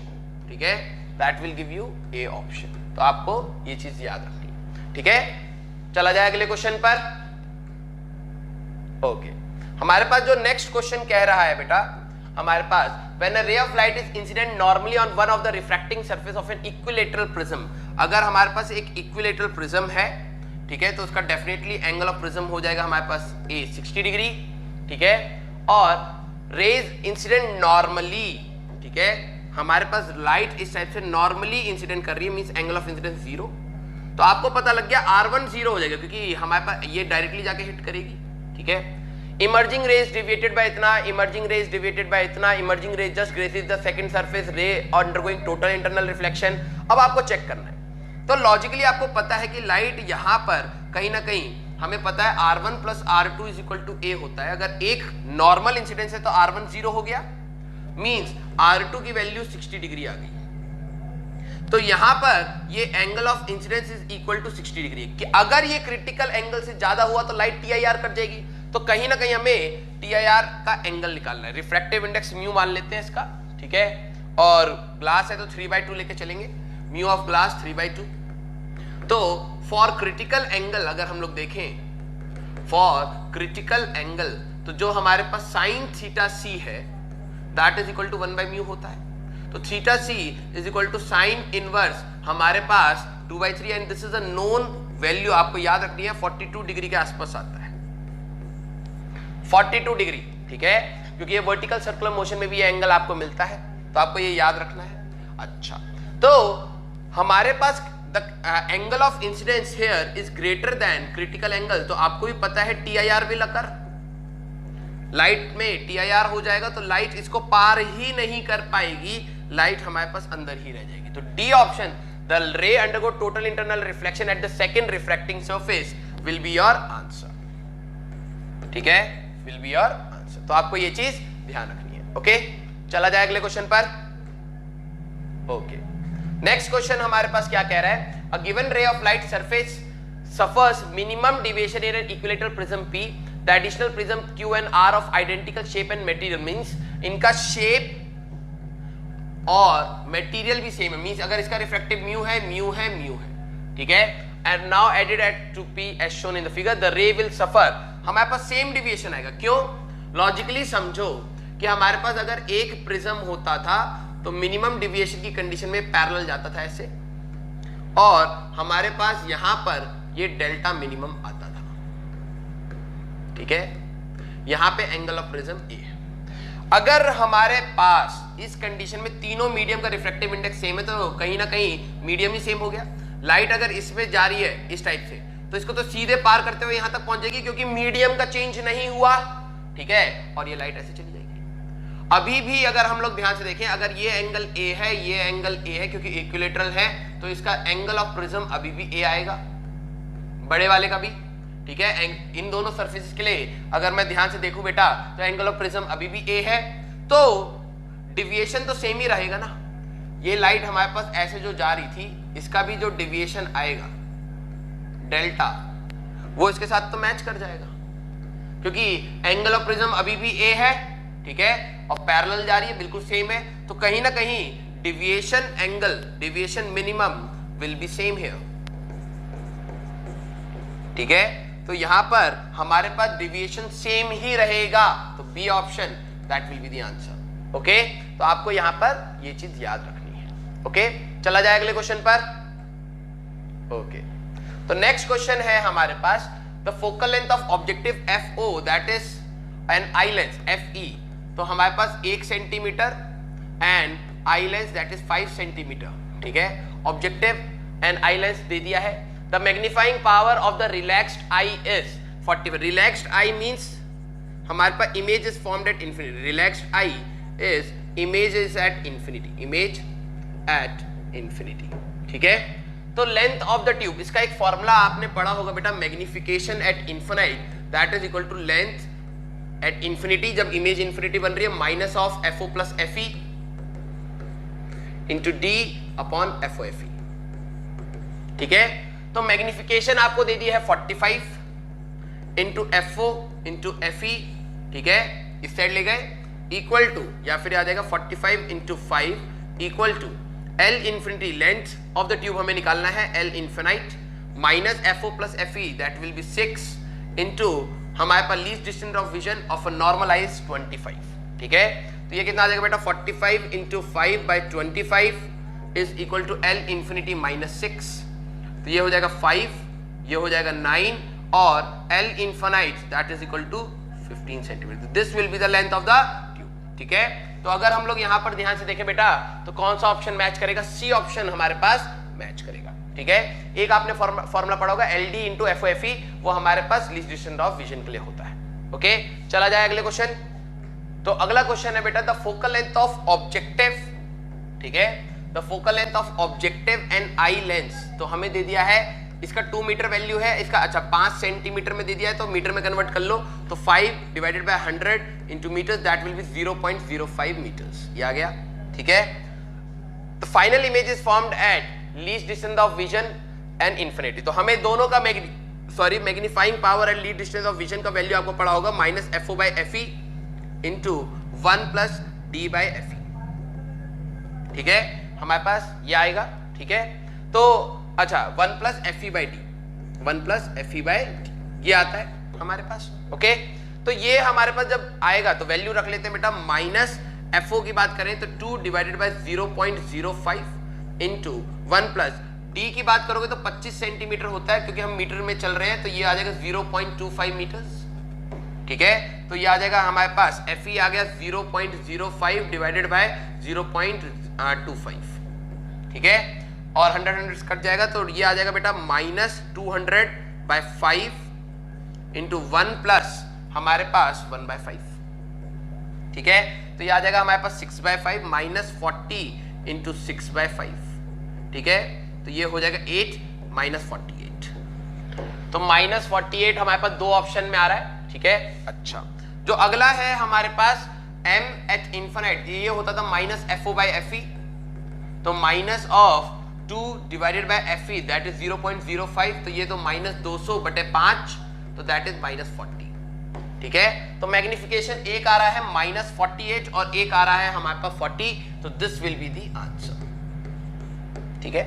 ठीक है, that will give U A option. तो आपको ये चीज याद रखनी है, ठीक है। चला जाए अगले क्वेश्चन पर। ओके हमारे पास जो नेक्स्ट क्वेश्चन कह रहा है बेटा, हमारे पास when a ray of light is incident normally on one of the refracting surface of an equilateral prism, अगर हमारे पास एक इक्विलेटरल प्रिज्म है, ठीक है, तो उसका डेफिनेटली एंगल ऑफ प्रिज्म हो जाएगा हमारे पास ए 60 डिग्री, ठीक है, और रेज इंसिडेंट नॉर्मली, ठीक है, हमारे पास लाइट इस टाइप से नॉर्मली इंसिडेंट कर रही है, मींस एंगल ऑफ इंसिडेंस 0, तो आपको पता लग गया R1 0 हो जाएगा क्योंकि हमारे पास ये डायरेक्टली जाके हिट करेगी, ठीक है। इमर्जिंग रेज डिविएटेड बाय इतना, इमर्जिंग रेज डिविएटेड बाय इतना, emerging rays just grazes the second surface ray undergoing total internal reflection. अब आपको चेक करना है, तो लॉजिकली आपको पता है कि लाइट यहां पर कहीं ना कहीं हमें पता है R1 plus R2 is equal to A होता है। अगर एक नॉर्मल इंसिडेंस है तो R1 0 हो गया, मींस R2 की वैल्यू 60 डिग्री आ गई, तो यहां पर ये angle of incidence is equal to 60 degree. कि अगर ये क्रिटिकल एंगल से ज्यादा हुआ तो लाइट TIR कट जाएगी, तो कहीं ना कहीं हमें TIR का एंगल निकालना है। रिफ्रैक्टिव इंडेक्स म्यू मान लेते हैं इसका, ठीक है, और ग्लास है तो 3/2 लेके चलेंगे, म्यू ऑफ ग्लास 3/2। तो फॉर क्रिटिकल एंगल अगर हम लोग देखें, फॉर क्रिटिकल एंगल तो जो हमारे पास साइन थीटा सी है दैट इज इक्वल टू 1/μ होता है, तो theta C is equal to sine inverse हमारे पास 2/3 and this is a known value, आपको याद रखनी है 42 डिग्री के आसपास आता है, 42 डिग्री, ठीक है, क्योंकि ये वर्टिकल सर्कुलर मोशन में भी ये एंगल आपको मिलता है, तो आपको ये याद रखना है। अच्छा, तो हमारे पास the angle of incidence here is greater than critical angle, तो आपको भी पता है TIR विल अकर, लाइट में TIR हो जाएगा तो लाइट इसको पार ही नहीं कर पाएगी, लाइट हमारे पास अंदर ही रह जाएगी। तो डी ऑप्शन, द रे undergo total internal reflection at the second refracting surface will be your answer, ठीक है, विल बी योर आंसर। तो आपको ये चीज ध्यान रखनी है। ओके, चला जाए अगले क्वेश्चन पर। ओके, नेक्स्ट क्वेश्चन हमारे पास क्या कह रहा है, a given ray of light surface suffers minimum deviation in an equilateral prism P, the additional prism Q and R of identical shape and material, means इनका शेप और material भी same है, मींस अगर इसका रिफ्रैक्टिव म्यू है, ठीक है, and now added at to P as shown in the figure, the ray will suffer, हमारे पास सेम डिविएशन आएगा। क्यों? लॉजिकली समझो कि हमारे पास अगर एक प्रिज्म होता था तो मिनिमम डिविएशन की कंडीशन में पैरेलल जाता था ऐसे, और हमारे पास यहां पर ये डेल्टा मिनिमम आता था, ठीक है, यहां पे एंगल ऑफ प्रिज्म ए है। अगर हमारे पास इस कंडीशन में तीनों मीडियम का रिफ्रैक्टिव इंडेक्स सेम है तो कहीं ना कहीं मीडियम ही सेम हो गया। लाइट अगर इसमें जा रही है इस टाइप से तो इसको तो सीधे पार करते हुए यहां तक पहुंच जाएगी क्योंकि मीडियम का चेंज नहीं हुआ, ठीक है, और ये लाइट ऐसे चली जाएगी। अभी भी अगर हम लोग ध्यान से देखें, अगर ये एंगल ए है, ये एंगल ए है, क्योंकि इक्विलेटरल है तो इसका एंगल ऑफ प्रिज्म अभी भी ए आएगा, बड़े वाले का भी, ठीक है। इन दोनों सरफेसेस के लिए अगर मैं ध्यान से देखूं बेटा तो एंगल ऑफ प्रिज्म अभी भी ए है, तो डिविएशन तो सेम ही रहेगा ना। ये लाइट हमारे पास ऐसे जो जा रही थी, इसका भी जो डिविएशन आएगा डेल्टा, वो इसके साथ तो मैच कर जाएगा क्योंकि एंगल ऑफ प्रिज्म अभी भी ए है, ठीक है, और पैरेलल जा रही है, बिल्कुल सेम है, तो कहीं ना कहीं deviation angle, deviation minimum will be same here, ठीक है। तो यहां पर हमारे पास डिविएशन सेम ही रहेगा, तो B option that will be the answer. Okay, तो आपको यहां पर ये चीज याद रखनी है। ओके, चला जाए अगले क्वेश्चन पर। ओके, तो नेक्स्ट क्वेश्चन है हमारे पास, the focal length of objective FO that is an eye lens FE, तो हमारे पास 1 centimetre and eye lens that is 5 centimetre, ठीक है। ऑब्जेक्टिव एंड आई लेंस दे दिया है। The magnifying power of the relaxed eye is 40। Relaxed eye means हमारे पास image is formed at infinity, relaxed eye is image is at infinity, image at infinity, ठीक है। तो लेंथ ऑफ द ट्यूब, इसका एक फॉर्मूला आपने पढ़ा होगा बेटा, magnification at infinite that is equal to length at infinity, जब इमेज इंफिनिटी बन रही है, minus of FO plus FE into D upon FO FE, ठीक है। तो मैग्निफिकेशन आपको दे दी है 45 इंटू FO इंटू FE, ठीक है, इस साइड ले गए, इक्वल टू, या फिर आ जाएगा 45 into 5 equal to L infinity, length of the tube हमें निकालना है L infinite, minus FO plus FE that will be 6 into हमारे पास least distance of vision of a normalise 25, ठीक है। तो ये कितना आ जाएगा बेटा 45 into 5 by 25 is equal to L infinity -6। तो ये हो जाएगा 5, ये हो जाएगा 9 और L infinite that is equal to 15 centimetre. This will be the length of the tube, ठीक है। तो अगर हम लोग यहाँ पर ध्यान से देखें बेटा तो कौन सा ऑप्शन मैच करेगा, सी ऑप्शन हमारे पास मैच करेगा, ठीक है। एक आपने फॉर्मूला पढ़ा होगा LD इंटू FOFE, वो हमारे पास लीस्ट डिस्टेंस ऑफ विजन के लिए होता है, ओके। चला जाए अगले क्वेश्चन। तो अगला क्वेश्चन है बेटा the focal length of objective, ठीक है, the focal length of objective and eye lens. तो हमें दे दिया है इसका 2 मीटर वैल्यू है, इसका अच्छा 5 सेंटीमीटर में दे दिया है, तो मीटर में कन्वर्ट कर लो। तो 5 divided by 100 into metres that will be 0.05 metres, ये आ गया, ठीक है। तो final image is formed at least distance of vision and infinity. तो हमें दोनों का magnifying power and least distance of vision का वैल्यू आपको पड़ा होगा -FO/FE इंटू 1 + D/FE, ठीक है, हमारे पास ये आएगा, ठीक है। तो अच्छा 1 + FE/D, 1 + FE/D ये आता है हमारे पास, ओके। तो ये हमारे पास जब आएगा तो वैल्यू रख लेते हैं बेटा -FO की बात करें तो 2 डिवाइडेड बाय 0.05 इंटू 1 + D की बात करोगे तो 25 सेंटीमीटर होता है, क्योंकि हम मीटर में चल रहे हैं, तो ये आ जाएगा 0.25 मीटर्स, ठीक है। तो ये आ जाएगा हमारे पास FE आ गया 0.05 डिवाइडेड बाय 0.25, ठीक है, और 100 कट जाएगा तो ये आ जाएगा बेटा -200/5 इंटू 1 + हमारे पास 1/5, ठीक है। तो ये आ जाएगा हमारे पास 6/5 -40 इंटू 6/5, ठीक है। तो ये हो जाएगा 8 -48। तो -48 हमारे पास दो ऑप्शन में आ रहा है, ठीक है। अच्छा, जो अगला है हमारे पास M at infinite, ये होता था -FO/FE, तो -2 divided by FE that is 0.05, तो ये तो -200/5, तो दैट इज -40, ठीक है। तो मैग्निफिकेशन एक आ रहा है -48 और एक आ रहा है हमारे पास 40, तो this will be the answer, ठीक है।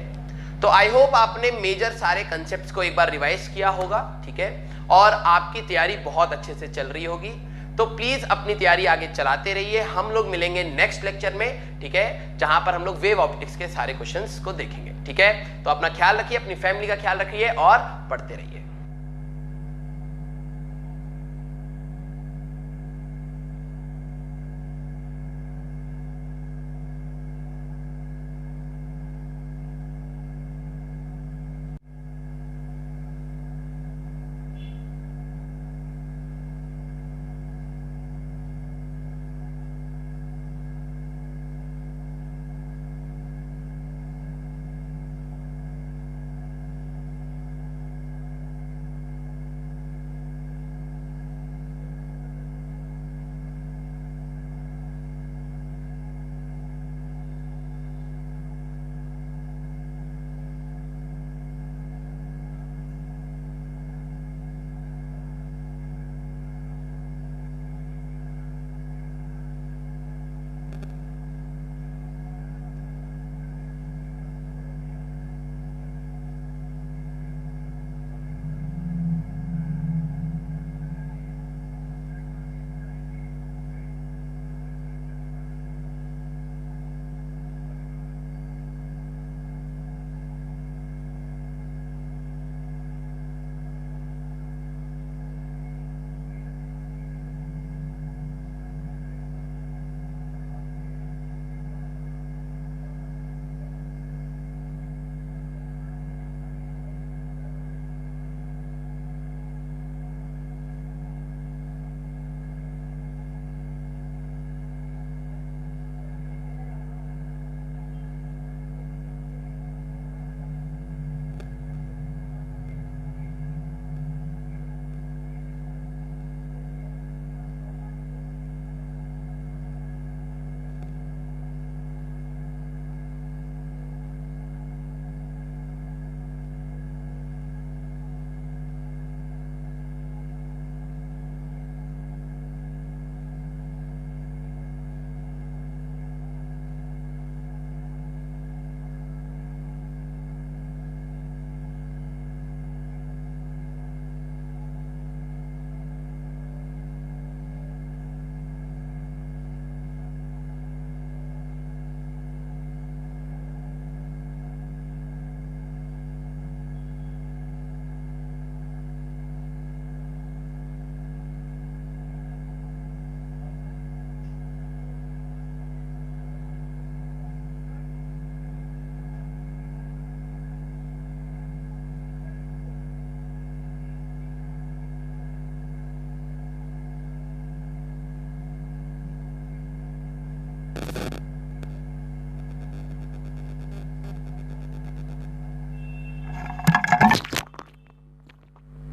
तो आई होप आपने मेजर सारे कंसेप्ट्स को एक बार रिवाइज किया होगा, ठीक है, और आपकी तैयारी बहुत अच्छे से चल रही होगी। तो प्लीज अपनी तैयारी आगे चलाते रहिए। हम लोग मिलेंगे नेक्स्ट लेक्चर में, ठीक है, जहां पर हम लोग वेव ऑप्टिक्स के सारे क्वेश्चंस को देखेंगे, ठीक है। तो अपना ख्याल रखिए, अपनी फैमिली का ख्याल रखिए और पढ़ते रहिए।